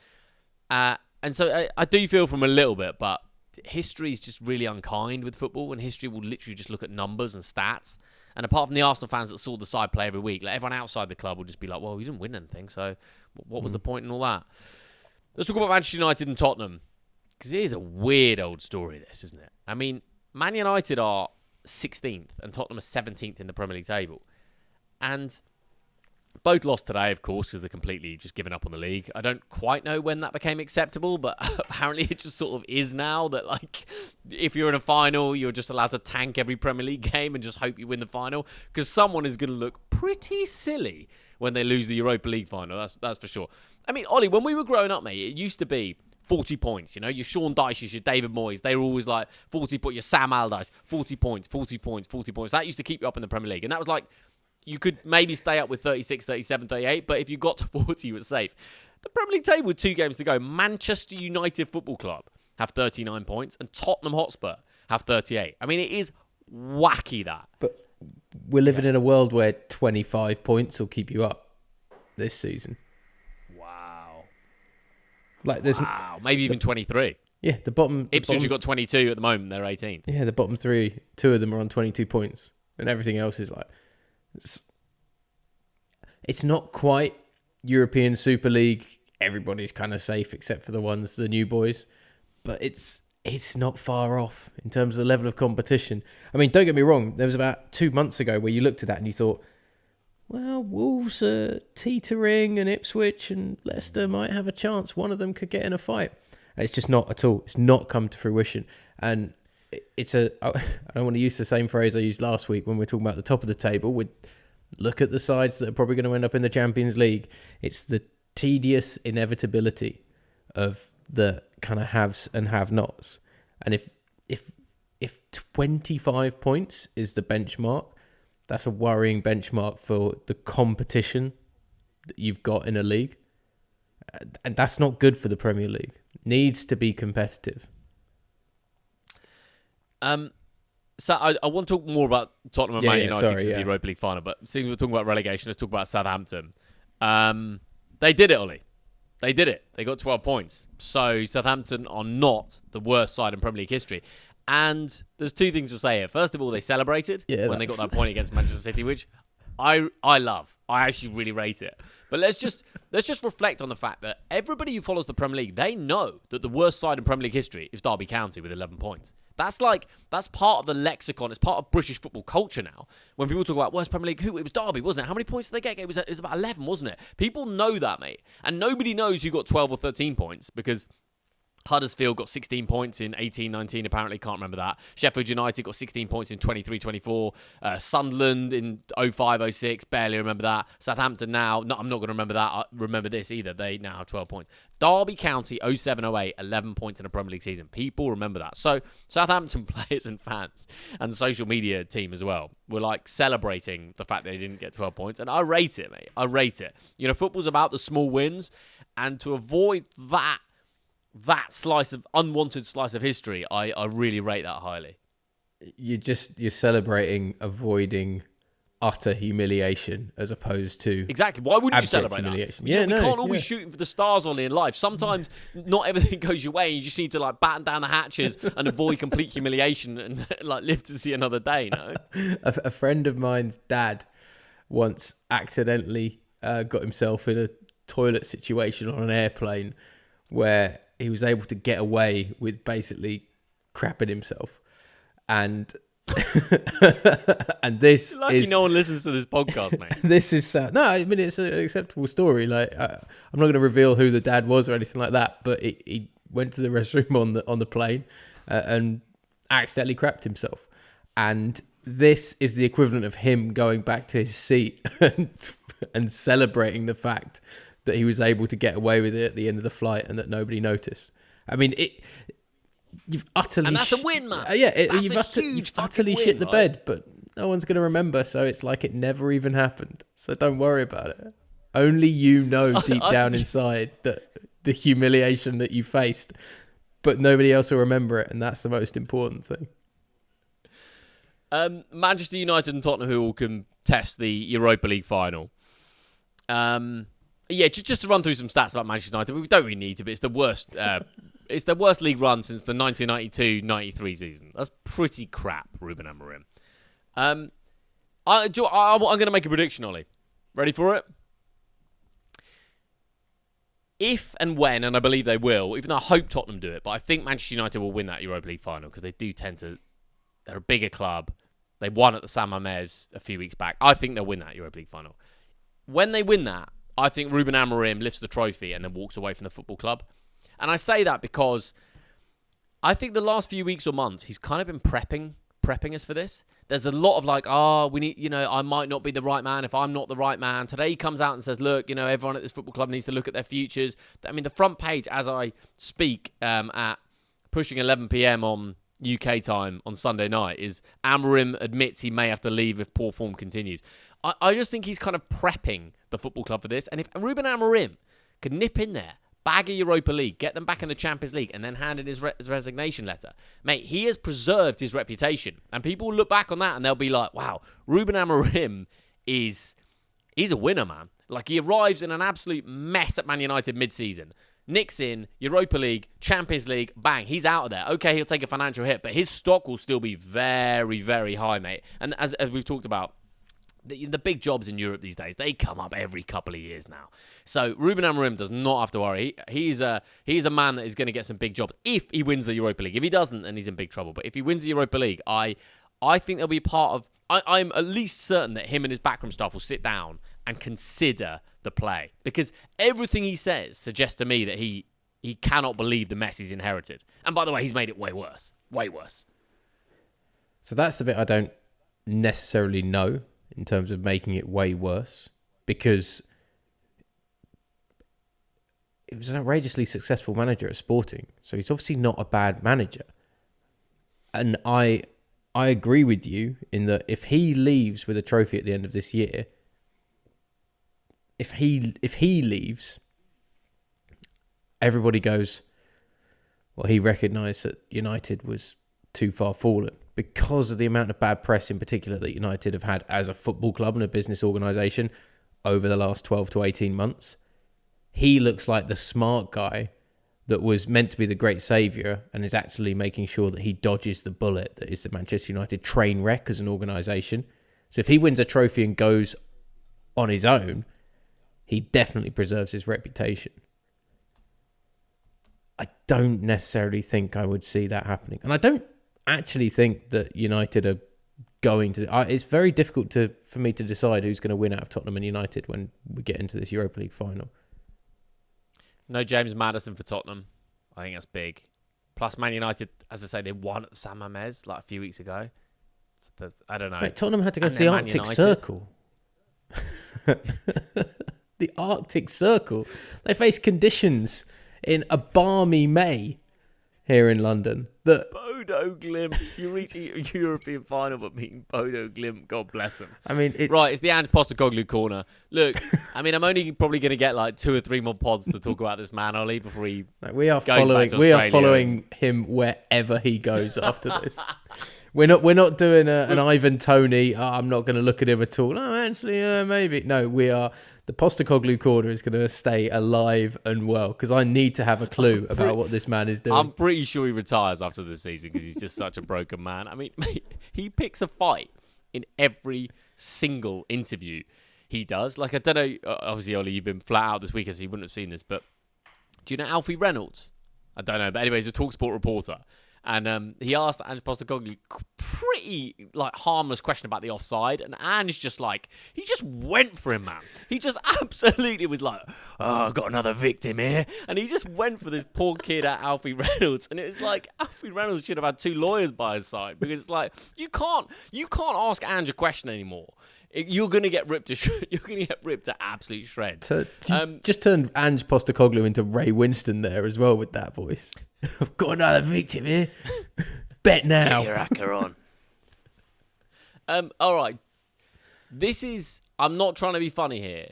And so I do feel from a little bit, but history is just really unkind with football, and history will literally just look at numbers and stats. And apart from the Arsenal fans that saw the side play every week, like everyone outside the club will just be like, well, we didn't win anything, so what was the point in all that? Let's talk about Manchester United and Tottenham, because it is a weird old story, this, isn't it? I mean, Man United are 16th and Tottenham are 17th in the Premier League table. And both lost today, of course, because they're completely just given up on the league. I don't quite know when that became acceptable, but apparently it just sort of is now that, like, if you're in a final, you're just allowed to tank every Premier League game and just hope you win the final, because someone is going to look pretty silly when they lose the Europa League final. That's for sure. I mean, Ollie, when we were growing up, mate, it used to be 40 points, your Sean Dyches, your David Moyes, they were always like 40 points, your Sam Allardyce, 40 points, 40 points, 40 points. That used to keep you up in the Premier League. And that was like, you could maybe stay up with 36, 37, 38, but if you got to 40, you were safe. The Premier League table with 2 games to go, Manchester United Football Club have 39 points and Tottenham Hotspur have 38. I mean, it is wacky, that. But we're living in a world where 25 points will keep you up this season. Wow. Maybe even 23. Yeah, the bottom... Ipswich have got 22 at the moment. They're 18th. Yeah, the bottom 3, 2 of them are on 22 points. And everything else is like... It's not quite European Super League. Everybody's kind of safe except for the new boys. But it's not far off in terms of the level of competition. I mean, don't get me wrong. There was about 2 months ago where you looked at that and you thought, well, Wolves are teetering and Ipswich and Leicester might have a chance. One of them could get in a fight. And it's just not at all. It's not come to fruition. And I don't want to use the same phrase I used last week when we were talking about the top of the table. Look at the sides that are probably going to end up in the Champions League. It's the tedious inevitability of the kind of haves and have-nots. And if 25 points is the benchmark, that's a worrying benchmark for the competition that you've got in a league. And that's not good for the Premier League. It needs to be competitive. So I want to talk more about Tottenham and Man United because of the Europa League final. But since we're talking about relegation, let's talk about Southampton. They did it, Ollie. They did it. They got 12 points. So Southampton are not the worst side in Premier League history. And there's 2 things to say here. First of all, they celebrated when they got that point against Manchester City, which I love. I actually really rate it. But let's just reflect on the fact that everybody who follows the Premier League, they know that the worst side in Premier League history is Derby County with 11 points. That's part of the lexicon. It's part of British football culture now. When people talk about worst Premier League, it was Derby, wasn't it? How many points did they get? It was about 11, wasn't it? People know that, mate. And nobody knows who got 12 or 13 points because Huddersfield got 16 points in 18-19, apparently, can't remember that. Sheffield United got 16 points in 23-24. Sunderland in 05-06, barely remember that. Southampton now, no, I'm not going to remember that. I remember this either. They now have 12 points. Derby County 07-08, 11 points in a Premier League season. People remember that. So Southampton players and fans and the social media team as well were like celebrating the fact they didn't get 12 points. And I rate it, mate. I rate it. Football's about the small wins, and to avoid that unwanted slice of history, I really rate that highly. You're celebrating avoiding utter humiliation as opposed to exactly. Why wouldn't you celebrate humiliation? that? We can't always shooting for the stars on in life. Sometimes not everything goes your way, and you just need to batten down the hatches and avoid complete humiliation and live to see another day. No, a friend of mine's dad once accidentally got himself in a toilet situation on an airplane where he was able to get away with basically crapping himself. And and this Lucky is no one listens to this podcast, mate. this is no, I mean it's an acceptable story. Like I'm not going to reveal who the dad was or anything like that, but he went to the restroom on the plane and accidentally crapped himself. And this is the equivalent of him going back to his seat and celebrating the fact that he was able to get away with it at the end of the flight and that nobody noticed. I mean, you've utterly... And that's a win, man. You've utterly shit the bed, but no one's going to remember, so it's like it never even happened. So don't worry about it. Only you know deep down inside that the humiliation that you faced, but nobody else will remember it, and that's the most important thing. Manchester United and Tottenham, who will contest the Europa League final. Just to run through some stats about Manchester United. We don't really need to, but it's the worst. It's the worst league run since the 1992-93 season. That's pretty crap, Ruben Amorim. I'm going to make a prediction, Ollie. Ready for it? If and when, and I believe they will, even though I hope Tottenham do it, but I think Manchester United will win that Europa League final because they do tend to. They're a bigger club. They won at the San Mamés a few weeks back. I think they'll win that Europa League final. When they win that, I think Ruben Amorim lifts the trophy and then walks away from the football club. And I say that because I think the last few weeks or months, he's kind of been prepping us for this. There's a lot of we need, I might not be the right man if I'm not the right man. Today he comes out and says, look, everyone at this football club needs to look at their futures. I mean, the front page as I speak at pushing 11 p.m. on UK time on Sunday night is Amorim admits he may have to leave if poor form continues. I just think he's kind of prepping the football club for this. And if Ruben Amorim could nip in there, bag a Europa League, get them back in the Champions League, and then hand in his resignation letter, mate, he has preserved his reputation. And people will look back on that and they'll be like, wow, Ruben Amorim he's a winner, man. Like, he arrives in an absolute mess at Man United mid-season. Nicks in, Europa League, Champions League, bang, he's out of there. Okay, he'll take a financial hit, but his stock will still be very, very high, mate. And as we've talked about, the big jobs in Europe these days, they come up every couple of years now. So Ruben Amorim does not have to worry. He's a man that is going to get some big jobs if he wins the Europa League. If he doesn't, then he's in big trouble. But if he wins the Europa League, I think there'll be part of... I'm at least certain that him and his backroom staff will sit down and consider the play. Because everything he says suggests to me that he cannot believe the mess he's inherited. And by the way, he's made it way worse. Way worse. So that's the bit I don't necessarily know in terms of making it way worse, because he was an outrageously successful manager at Sporting, so he's obviously not a bad manager. And I agree with you in that if he leaves with a trophy at the end of this year, if he leaves, everybody goes, well, he recognised that United was too far fallen because of the amount of bad press in particular that United have had as a football club and a business organisation over the last 12 to 18 months. He looks like the smart guy that was meant to be the great saviour and is actually making sure that he dodges the bullet that is the Manchester United train wreck as an organisation. So if he wins a trophy and goes on his own, he definitely preserves his reputation. I don't necessarily think I would see that happening. And I don't actually think that United are going to... it's very difficult for me to decide who's going to win out of Tottenham and United when we get into this Europa League final. No James Maddison for Tottenham. I think that's big. Plus Man United, as I say, they won at the San Mamés like a few weeks ago. So I don't know. Mate, Tottenham had to go to the Arctic Circle. The Arctic Circle. They faced conditions in a balmy May here in London. Bodo Glimt. You reach a European final but beating Bodo Glimt. God bless them. I mean, it's the Ange Postecoglou corner. Look, I mean, I'm only probably going to get like 2 or 3 more pods to talk about this man, Ollie, before he we are following him wherever he goes after this. We're not doing an Ivan Toney. I'm not going to look at him at all. No, actually, maybe. No, we are. The Postecoglou corner is going to stay alive and well because I need to have a clue about what this man is doing. I'm pretty sure he retires after this season because he's just such a broken man. I mean, mate, he picks a fight in every single interview. he does. Like, I don't know. Obviously, Ollie, you've been flat out this weekend, so you wouldn't have seen this. But do you know Alfie Reynolds? I don't know. But anyway, he's a TalkSport reporter. And he asked Ange Postecoglou pretty harmless question about the offside, and Ange just he just went for him, man. He just absolutely was like, "Oh, I've got another victim here," and he just went for this poor kid at Alfie Reynolds, and it was like Alfie Reynolds should have had 2 lawyers by his side, because it's like you can't ask Ange a question anymore. You're gonna get ripped to absolute shreds. Just turned Ange Postecoglou into Ray Winston there as well with that voice. I've got another victim here. Bet now. Get your hacker on. All right. I'm not trying to be funny here.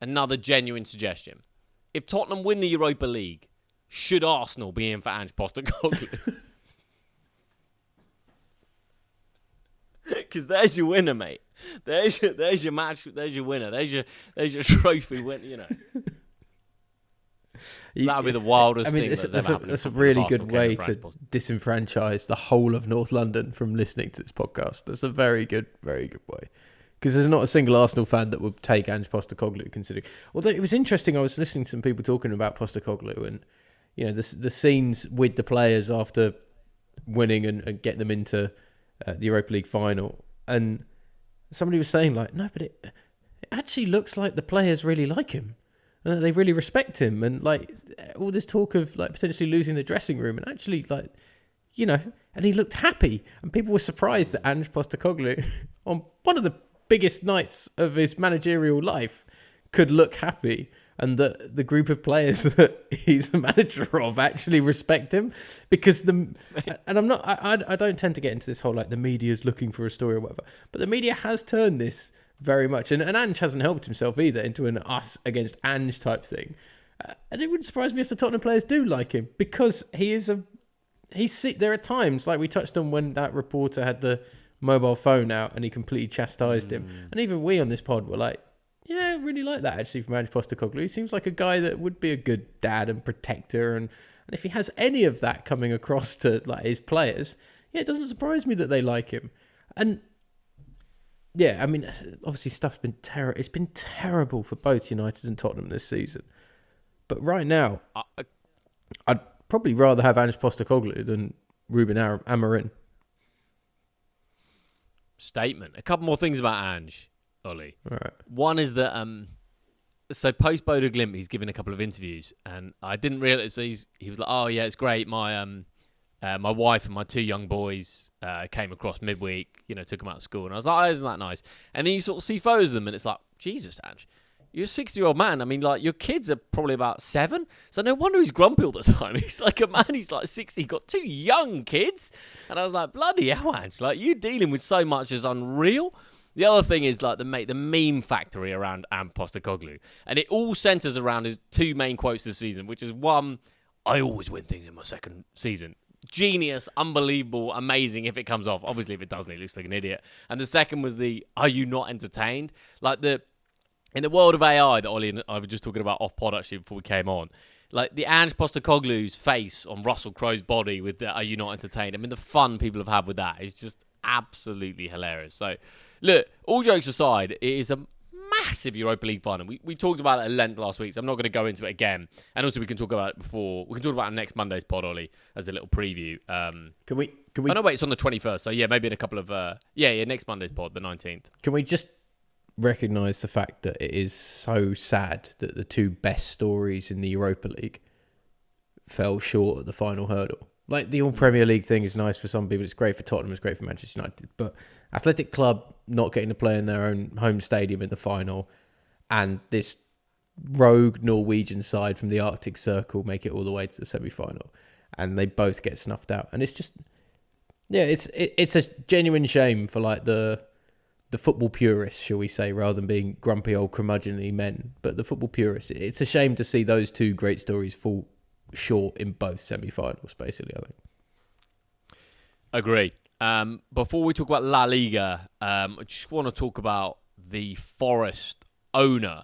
Another genuine suggestion. If Tottenham win the Europa League, should Arsenal be in for Ange Postecoglou? Because there's your winner, mate. There's your match. There's your winner. There's your trophy win. You know. That would be the wildest thing that's a really good way to disenfranchise the whole of North London from listening to this podcast. That's a very good way. Because there's not a single Arsenal fan that would take Ange Postecoglou, considering. Although it was interesting, I was listening to some people talking about Postecoglou and, the scenes with the players after winning and getting them into the Europa League final. And somebody was saying, no, but it actually looks like the players really like him. And they really respect him, and all this talk of potentially losing the dressing room, and actually and he looked happy, and people were surprised that Ange Postecoglou, on one of the biggest nights of his managerial life, could look happy, and that the group of players that he's the manager of actually respect him, because I don't tend to get into this whole the media's looking for a story or whatever, but the media has turned this very much, and Ange hasn't helped himself either, into an us against Ange type thing. And it wouldn't surprise me if the Tottenham players do like him, because there are times, like we touched on when that reporter had the mobile phone out and he completely chastised him. And even we on this pod were like, yeah, I really like that actually from Ange Postecoglou. He seems like a guy that would be a good dad and protector. And if he has any of that coming across to his players, yeah, it doesn't surprise me that they like him. And yeah, I mean, obviously stuff's been terrible. It's been terrible for both United and Tottenham this season. But right now, I'd probably rather have Ange Postecoglou than Ruben Amorim. Statement. A couple more things about Ange, Ollie. All right. One is that so post Bodo Glimt, he's given a couple of interviews, and I didn't realize. So he was like, "Oh yeah, it's great. My wife and my 2 young boys came across midweek, took them out of school." And I was like, "Oh, isn't that nice?" And then you sort of see photos of them, and it's like, Jesus, Ange, you're a 60-year-old man. I mean, your kids are probably about 7. So no wonder he's grumpy all the time. He's like a man, he's 60, got 2 young kids. And I was like, bloody hell, Ange, you dealing with so much is unreal. The other thing is the meme factory around Ange Postecoglou. And it all centres around his 2 main quotes this season, which is one, "I always win things in my second season." Genius, unbelievable, amazing if it comes off. Obviously, if it doesn't, he looks like an idiot. And the second was "Are you not entertained?" In the world of AI that Ollie and I were just talking about off pod actually before we came on, the Ange Postecoglou's face on Russell Crowe's body with the "Are you not entertained?" I mean, the fun people have had with that is just absolutely hilarious. So, look, all jokes aside, it is a massive Europa League final. We talked about it at length last week, so I'm not going to go into it again. And also, we can talk about it before. We can talk about it next Monday's pod, Ollie, as a little preview. Can we? Oh no, wait, it's on the 21st. So yeah, maybe in a couple of next Monday's pod, the 19th. Can we just recognise the fact that it is so sad that the 2 best stories in the Europa League fell short at the final hurdle? The all Premier League thing is nice for some people. It's great for Tottenham. It's great for Manchester United. But Athletic Club not getting to play in their own home stadium in the final, and this rogue Norwegian side from the Arctic Circle make it all the way to the semi-final, and they both get snuffed out. And it's just, yeah, it's a genuine shame for the football purists, shall we say, rather than being grumpy old curmudgeonly men. But the football purists, it's a shame to see those 2 great stories fall short in both semi-finals, basically, I think. Agree. Before we talk about La Liga, I just want to talk about the Forest owner.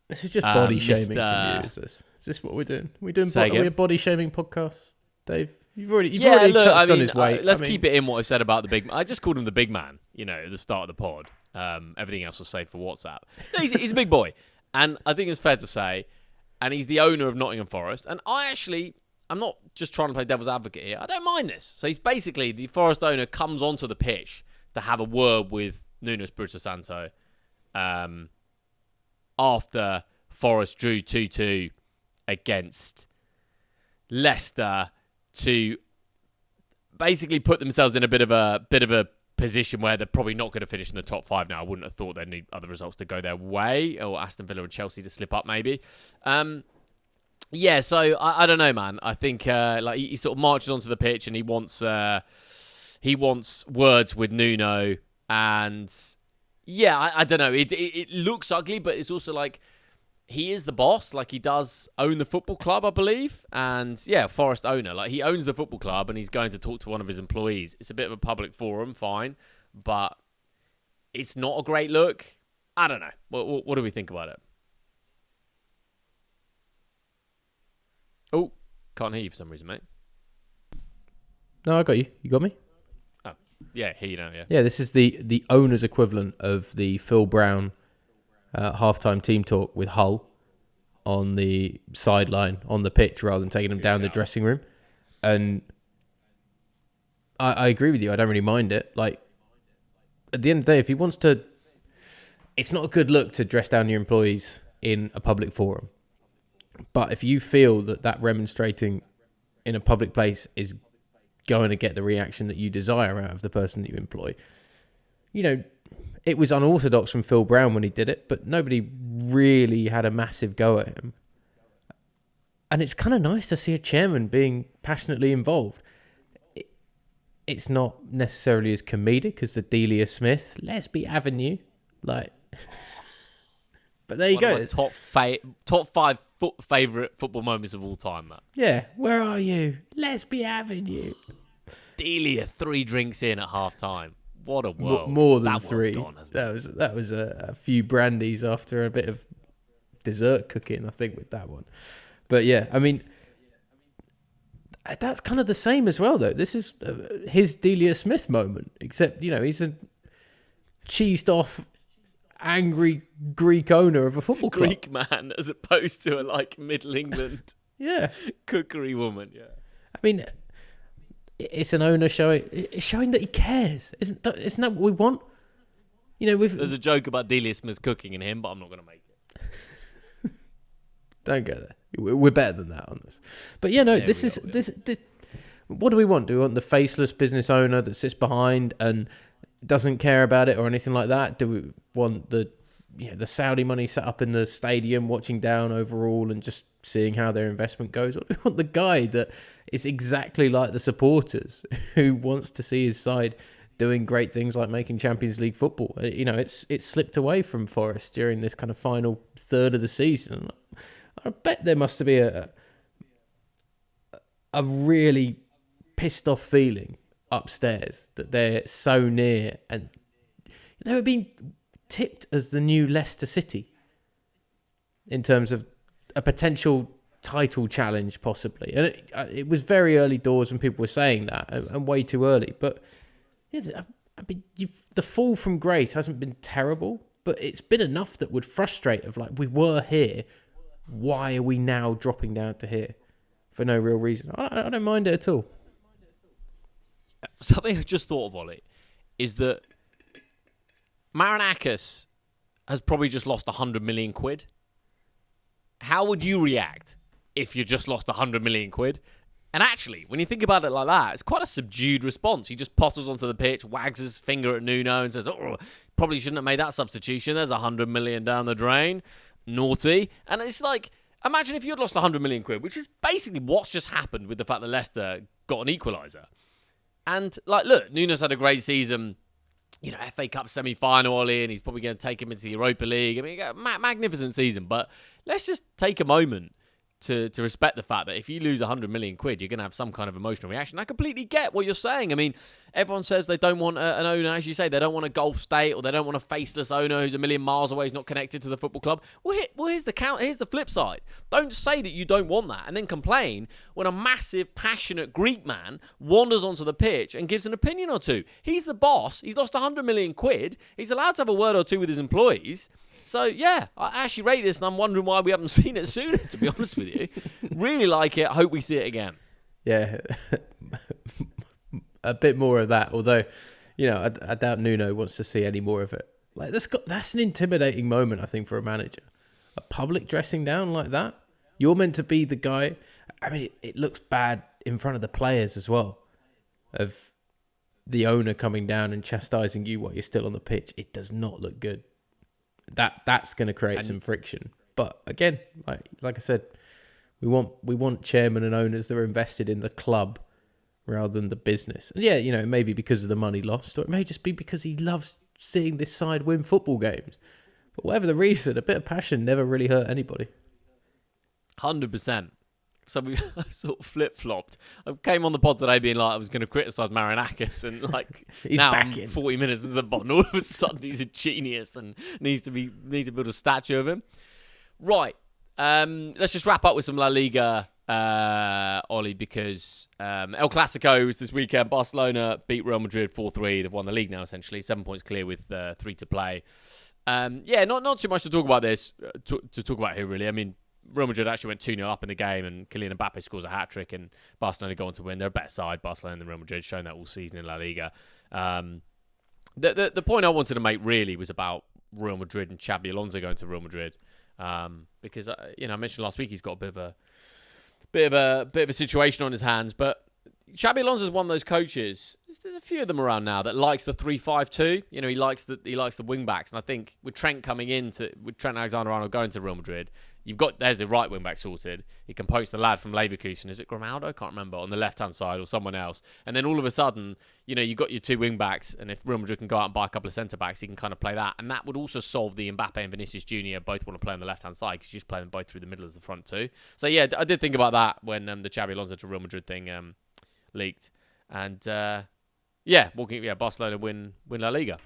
This is just body shaming from you, is this? Is this what we're doing? Are we a body shaming podcast, Dave? You've already touched on his weight. Let's keep it in what I said about the big man. I just called him the big man, at the start of the pod. Everything else was saved for WhatsApp. He's a big boy. And I think it's fair to say, and he's the owner of Nottingham Forest. And I'm not just trying to play devil's advocate here. I don't mind this. So he's basically, the Forest owner comes onto the pitch to have a word with Nuno Espirito Santo after Forest drew 2-2 against Leicester to basically put themselves in a bit of a position where they're probably not going to finish in the top 5 now. I wouldn't have thought they'd need other results to go their way, or Aston Villa and Chelsea to slip up maybe. So I don't know, man. I think he sort of marches onto the pitch and he wants words with Nuno, and I don't know. It looks ugly, but it's also like he is the boss. Like, he does own the football club, I believe. And Forest owner. Like, he owns the football club and he's going to talk to one of his employees. It's a bit of a public forum, fine. But it's not a great look. I don't know. What do we think about it? Oh, can't hear you for some reason, mate. No, I got you. You got me? Oh, yeah, hear you now, yeah. Yeah, this is the owner's equivalent of the Phil Brown halftime team talk with Hull on the sideline, on the pitch, rather than taking them down the dressing room. And I agree with you. I don't really mind it. Like, at the end of the day, if he wants to... It's not a good look to dress down your employees in a public forum. But if you feel that remonstrating in a public place is going to get the reaction that you desire out of the person that you employ, it was unorthodox from Phil Brown when he did it, but nobody really had a massive go at him. And it's kind of nice to see a chairman being passionately involved. It's not necessarily as comedic as the Delia Smith, Lesby Avenue, but there you go. Top 5 favourite football moments of all time, Matt. Yeah, where are you? Lesby Avenue. Delia 3 drinks in at half time. What a world. More than 3. Gone, that was a few brandies after a bit of dessert cooking, I think, with that one. But yeah, I mean, that's kind of the same as well, though. This is his Delia Smith moment, except, he's a cheesed off, angry Greek owner of a football club. Greek man, as opposed to a Middle England cookery woman. Yeah, I mean, it's an owner showing that he cares. Isn't that what we want? There's a joke about Delia Smith's cooking in him, but I'm not going to make it. Don't go there. We're better than that on this. But this. What do we want? Do we want the faceless business owner that sits behind and doesn't care about it or anything like that? Do we want the Saudi money set up in the stadium, watching down overall and just seeing how their investment goes? Or do we want the guy that is exactly like the supporters, who wants to see his side doing great things like making Champions League football? It's slipped away from Forest during this kind of final third of the season. I bet there must be a really pissed off feeling upstairs that they're so near, and they were being tipped as the new Leicester City in terms of a potential title challenge, possibly. And it was very early doors when people were saying that, and way too early. But I mean, the fall from grace hasn't been terrible, but it's been enough that would frustrate. Of we were here, why are we now dropping down to here for no real reason? I don't mind it at all. Something I just thought of, Ollie, is that Marinakis has probably just lost 100 million quid. How would you react if you just lost 100 million quid? And actually, when you think about it like that, it's quite a subdued response. He just potters onto the pitch, wags his finger at Nuno and says, probably shouldn't have made that substitution. There's 100 million down the drain. Naughty. And it's imagine if you'd lost 100 million quid, which is basically what's just happened with the fact that Leicester got an equaliser. And, look, Nuno's had a great season. FA Cup semi-final, Ollie, and he's probably going to take him into the Europa League. I mean, magnificent season. But let's just take a moment to respect the fact that if you lose 100 million quid, you're going to have some kind of emotional reaction. I completely get what you're saying. I mean, Everyone says they don't want an owner, as you say, they don't want a Gulf state, or they don't want a faceless owner who's a million miles away, who's not connected to the football club. Well, here's the flip side. Don't say that you don't want that and then complain when a massive, passionate Greek man wanders onto the pitch and gives an opinion or two. He's the boss. He's lost 100 million quid. He's allowed to have a word or two with his employees. So, yeah, I actually rate this, and I'm wondering why we haven't seen it sooner, to be honest with you. Really like it. I hope we see it again. Yeah, a bit more of that. Although, I doubt Nuno wants to see any more of it. Like that's an intimidating moment, I think, for a manager. A public dressing down like that. You're meant to be the guy. I mean, it looks bad in front of the players as well. Of the owner coming down and chastising you while you're still on the pitch. It does not look good. That's going to create some friction. But again, like I said, we want chairmen and owners that are invested in the club rather than the business. And yeah, it may be because of the money lost, or it may just be because he loves seeing this side win football games. But whatever the reason, a bit of passion never really hurt anybody. 100%. So we sort of flip-flopped. I came on the pod today being like I was going to criticise Marinakis, and he's now back I'm in. 40 minutes into the pod, and all of a sudden he's a genius and need to build a statue of him. Right. Let's just wrap up with some La Liga, Ollie, because El Clasico was this weekend. Barcelona beat Real Madrid 4-3. They've won the league now, essentially. 7 points clear with 3 to play. Not too much to talk about this, to talk about here, really. I mean, Real Madrid actually went 2-0 up in the game, and Kylian Mbappe scores a hat-trick, and Barcelona go on to win. They're a better side, Barcelona, than Real Madrid, shown that all season in La Liga. The point I wanted to make, really, was about Real Madrid and Xabi Alonso going to Real Madrid. Because I mentioned last week he's got a bit of a situation on his hands, but Xabi Alonso's one of those coaches. There's a few of them around now that likes the 3-5-2. He likes the wing backs, and I think with Trent Alexander-Arnold going to Real Madrid, there's the right wing back sorted. He can poach the lad from Leverkusen. Is it Grimaldo? I can't remember, on the left hand side, or someone else. And then all of a sudden, you've got your 2 wing backs, and if Real Madrid can go out and buy a couple of centre backs, he can kind of play that. And that would also solve the Mbappe and Vinicius Junior both want to play on the left hand side, because you just play them both through the middle as the front two. So yeah, I did think about that when the Xabi Alonso to Real Madrid thing leaked. And Barcelona win La Liga.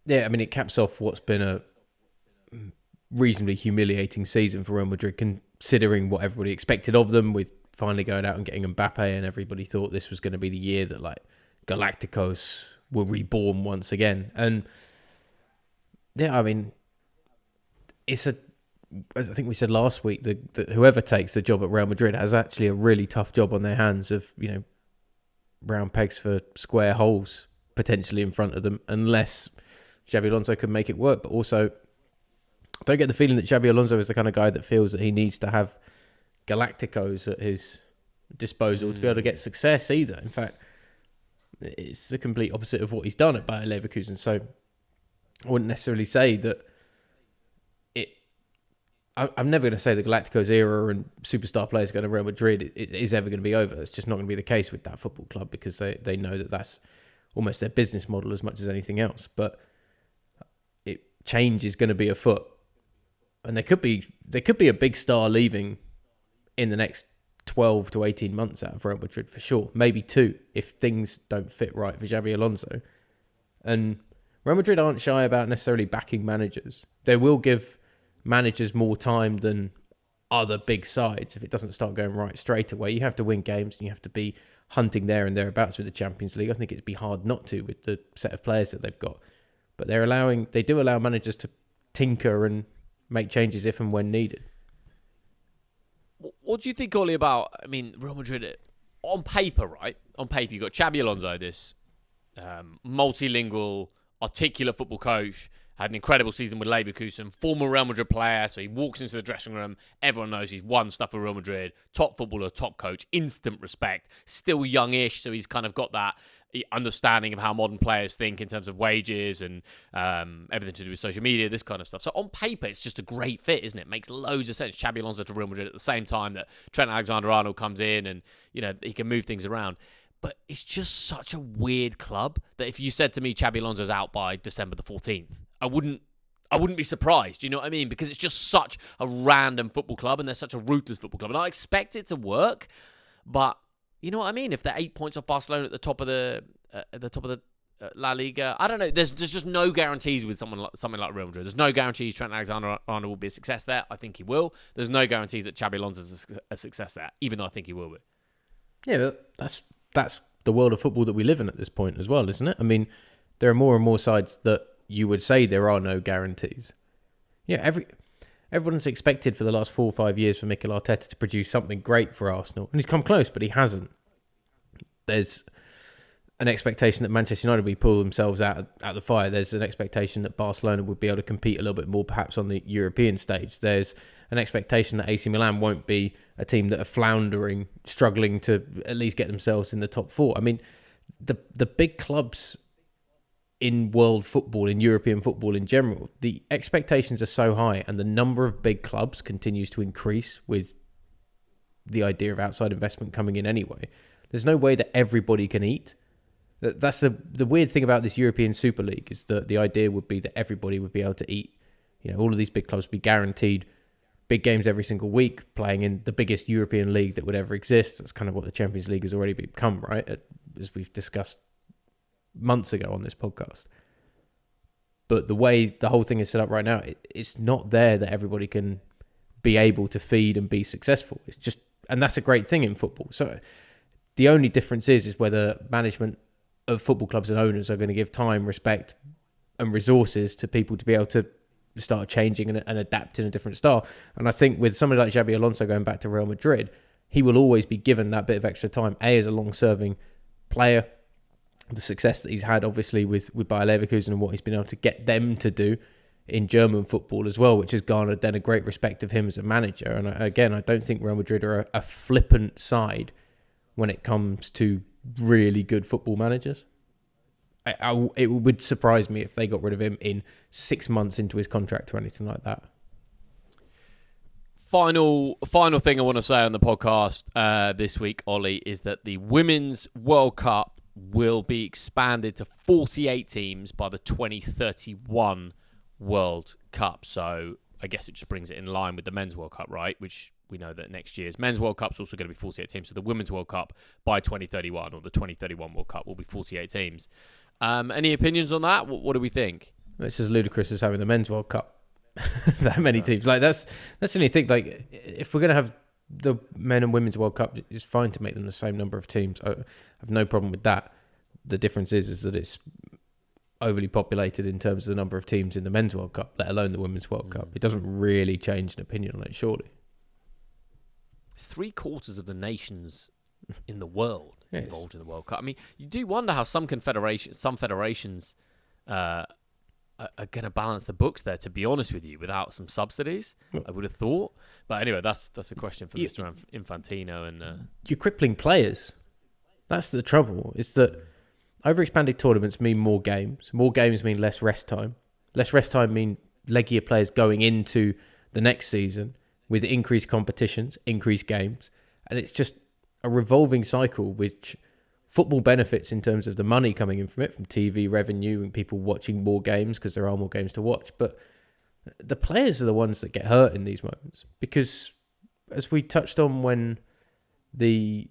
Yeah, I mean, it caps off what's been a reasonably humiliating season for Real Madrid, considering what everybody expected of them, with finally going out and getting Mbappe, and everybody thought this was going to be the year that Galacticos were reborn once again. And yeah, I mean, as I think we said last week, that whoever takes the job at Real Madrid has actually a really tough job on their hands of, round pegs for square holes potentially in front of them, unless Xabi Alonso can make it work. But also, I don't get the feeling that Xabi Alonso is the kind of guy that feels that he needs to have Galacticos at his disposal to be able to get success either. In fact, it's the complete opposite of what he's done at Bayer Leverkusen. So I wouldn't necessarily say that I'm never going to say the Galacticos era and superstar players going to Real Madrid it is ever going to be over. It's just not going to be the case with that football club, because they know that that's almost their business model as much as anything else. But change is going to be afoot, and there could be a big star leaving in the next 12 to 18 months out of Real Madrid for sure. Maybe 2 if things don't fit right for Xabi Alonso. And Real Madrid aren't shy about necessarily backing managers. They will give managers more time than other big sides if it doesn't start going right straight away. You have to win games, and you have to be hunting there and thereabouts with the Champions League. I think it'd be hard not to with the set of players that they've got. But they do allow managers to tinker and make changes if and when needed. What do you think, Ollie, about, Real Madrid, on paper, right? On paper, you've got Xabi Alonso, this multilingual, articulate football coach, had an incredible season with Leverkusen, former Real Madrid player, so he walks into the dressing room, everyone knows he's won stuff for Real Madrid, top footballer, top coach, instant respect, still youngish, so he's kind of got that understanding of how modern players think in terms of wages and everything to do with social media, this kind of stuff. So on paper, it's just a great fit, isn't it? Makes loads of sense. Xabi Alonso to Real Madrid at the same time that Trent Alexander-Arnold comes in and, he can move things around. But it's just such a weird club that if you said to me Xabi Alonso's out by December the 14th, I wouldn't be surprised, you know what I mean? Because it's just such a random football club, and they're such a ruthless football club. And I expect it to work, but you know what I mean? If they're 8 points off Barcelona at the top of the La Liga, I don't know. There's just no guarantees with something like Real Madrid. There's no guarantees Trent Alexander-Arnold will be a success there. I think he will. There's no guarantees that Xabi Alonso's a success there, even though I think he will be. Yeah, but that's the world of football that we live in at this point as well, isn't it? I mean, there are more and more sides that you would say there are no guarantees. Yeah, everyone's expected for the last 4 or 5 years for Mikel Arteta to produce something great for Arsenal, and he's come close, but he hasn't. There's an expectation that Manchester United will pull themselves out the fire. There's an expectation that Barcelona would be able to compete a little bit more, perhaps on the European stage. There's an expectation that AC Milan won't be a team that are floundering, struggling to at least get themselves in the top 4. I mean, the big clubs in world football, in European football in general, the expectations are so high, and the number of big clubs continues to increase with the idea of outside investment coming in anyway. There's no way that everybody can eat. That's the weird thing about this European Super League, is that the idea would be that everybody would be able to eat. You know, all of these big clubs would be guaranteed big games every single week, playing in the biggest European league that would ever exist. That's kind of what the Champions League has already become, right? As we've discussed months ago on this podcast. But the way the whole thing is set up right now, it's not there that everybody can be able to feed and be successful. It's just, and that's a great thing in football. So the only difference is whether management of football clubs and owners are going to give time, respect, and resources to people to be able to start changing and adapt in a different style. And I think with somebody like Xabi Alonso going back to Real Madrid, he will always be given that bit of extra time. As a long-serving player, the success that he's had, obviously, with Bayer Leverkusen and what he's been able to get them to do in German football as well, which has garnered then a great respect of him as a manager. And again, I don't think Real Madrid are a flippant side when it comes to really good football managers. It would surprise me if they got rid of him in 6 months into his contract or anything like that. Final thing I want to say on the podcast this week, Ollie, is that the Women's World Cup will be expanded to 48 teams by the 2031 World Cup. So I guess it just brings it in line with the Men's World Cup, right? Which we know that next year's Men's World Cup is also going to be 48 teams. So the Women's World Cup by 2031, or the 2031 World Cup, will be 48 teams. Any opinions on that? What do we think? It's as ludicrous as having the Men's World Cup. That many teams. Like that's the only thing. Like, if we're going to have the Men and Women's World Cup, it's fine to make them the same number of teams. I have no problem with that. The difference is that it's overly populated in terms of the number of teams in the Men's World Cup, let alone the Women's World Cup. It doesn't really change an opinion on it, surely. It's 3/4 of the nations in the world involved in the World Cup. I mean, you do wonder how some federations are going to balance the books there, to be honest with you, without some subsidies, I would have thought. But anyway, that's a question for Mr. Infantino. And you're crippling players. That's the trouble. It's that overexpanded tournaments mean more games. More games mean less rest time. Less rest time mean leggier players going into the next season with increased competitions, increased games. And it's just a revolving cycle which football benefits in terms of the money coming in from it, from TV revenue and people watching more games because there are more games to watch. But the players are the ones that get hurt in these moments, because as we touched on when the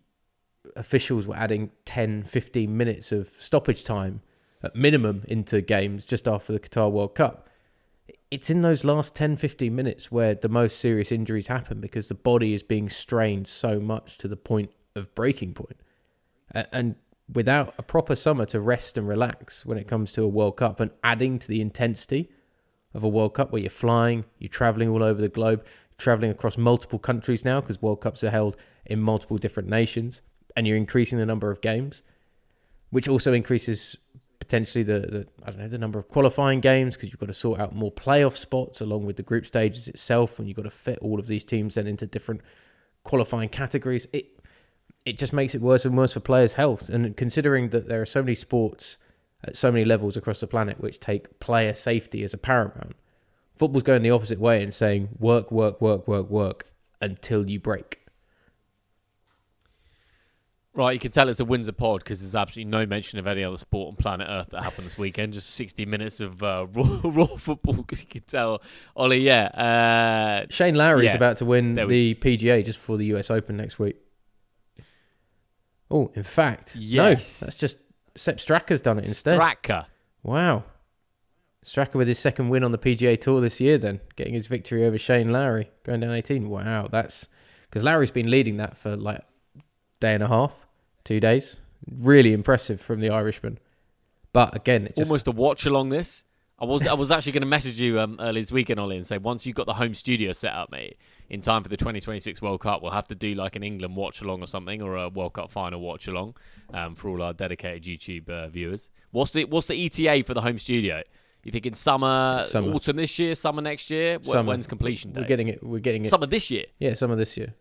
officials were adding 10, 15 minutes of stoppage time at minimum into games just after the Qatar World Cup, it's in those last 10, 15 minutes where the most serious injuries happen, because the body is being strained so much to the point of breaking point. And without a proper summer to rest and relax when it comes to a World Cup, and adding to the intensity of a World Cup where you're flying, you're travelling all over the globe, travelling across multiple countries now because World Cups are held in multiple different nations, and you're increasing the number of games, which also increases potentially the number of qualifying games, because you've got to sort out more playoff spots along with the group stages itself, and you've got to fit all of these teams then into different qualifying categories. It just makes it worse and worse for players' health. And considering that there are so many sports at so many levels across the planet which take player safety as a paramount, football's going the opposite way and saying work, work, work, work, work until you break. Right, you can tell it's a Windsor pod because there's absolutely no mention of any other sport on planet Earth that happened this weekend. Just 60 minutes of raw football, because you can tell, Ollie, Shane Lowry's about to win the PGA just before the US Open next week. Oh, in fact, Yes. no, that's just Sepp Straka's done it instead. Straka. Wow. Straka with his second win on the PGA Tour this year then, getting his victory over Shane Lowry, going down 18. Wow, that's... Because Lowry's been leading that for like day and a half, 2 days. Really impressive from the Irishman. But again, it's just... Almost a watch along this. I was actually going to message you early this weekend, Ollie, and say once you've got the home studio set up, mate, in time for the 2026 World Cup, we'll have to do like an England watch along or something, or a World Cup final watch along for all our dedicated YouTube viewers. What's the ETA for the home studio? You thinking summer, autumn this year, summer next year? When's completion date? We're getting it. Summer this year. Yeah, summer this year.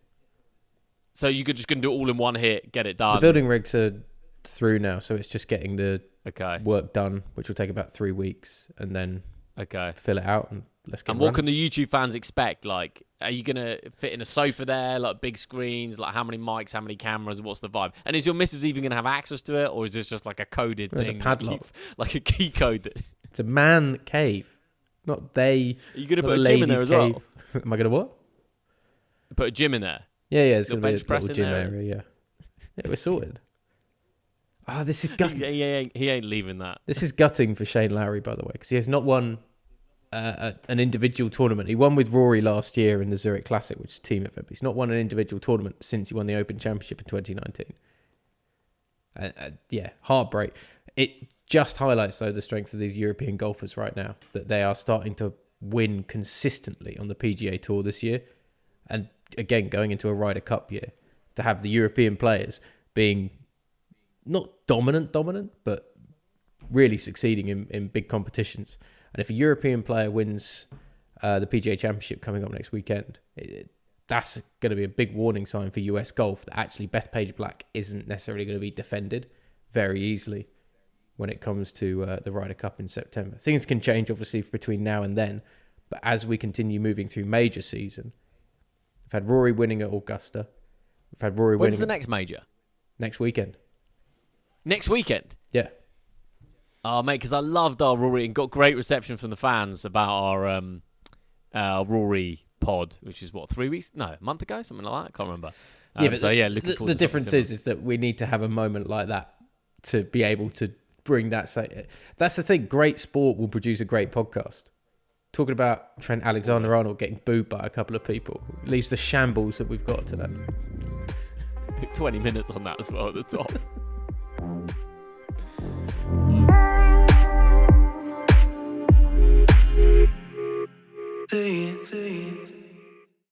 So you could just gonna do it all in one hit, get it done. The building rigs are through now, so it's just getting the work done, which will take about 3 weeks, and then fill it out and let's get. And what can the YouTube fans expect? Like, are you gonna fit in a sofa there, like big screens, like how many mics, how many cameras, what's the vibe? And is your missus even gonna have access to it, or is this just like a coded There's thing, a padlock, like a key code? It's a man cave, not they. Are you gonna put a gym in there as well? Am I gonna what? Put a gym in there. Yeah, it's gonna be a bench press little in gym there. area. Yeah, we're sorted. Oh, this is gutting. He ain't leaving that. This is gutting for Shane Lowry, by the way, because he has not won an individual tournament. He won with Rory last year in the Zurich Classic, which is a team event. But he's not won an individual tournament since he won the Open Championship in 2019. Yeah, heartbreak. It just highlights, though, the strength of these European golfers right now, that they are starting to win consistently on the PGA Tour this year. And again, going into a Ryder Cup year, to have the European players being not dominant, but really succeeding in big competitions. And if a European player wins the PGA Championship coming up next weekend, that's going to be a big warning sign for US golf that actually Bethpage Black isn't necessarily going to be defended very easily when it comes to the Ryder Cup in September. Things can change, obviously, between now and then, but as we continue moving through major season, we've had Rory winning at Augusta. We've had Rory winning... When's the next major? Next weekend. Next weekend? Yeah. Oh, mate, because I loved our Rory and got great reception from the fans about our Rory pod, which is, 3 weeks? No, a month ago? Something like that? I can't remember. Looking forward the difference is that we need to have a moment like that to be able to bring that... That's the thing. Great sport will produce a great podcast. Talking about Trent Alexander-Arnold getting booed by a couple of people leaves the shambles that we've got today. 20 minutes on that as well at the top. See it.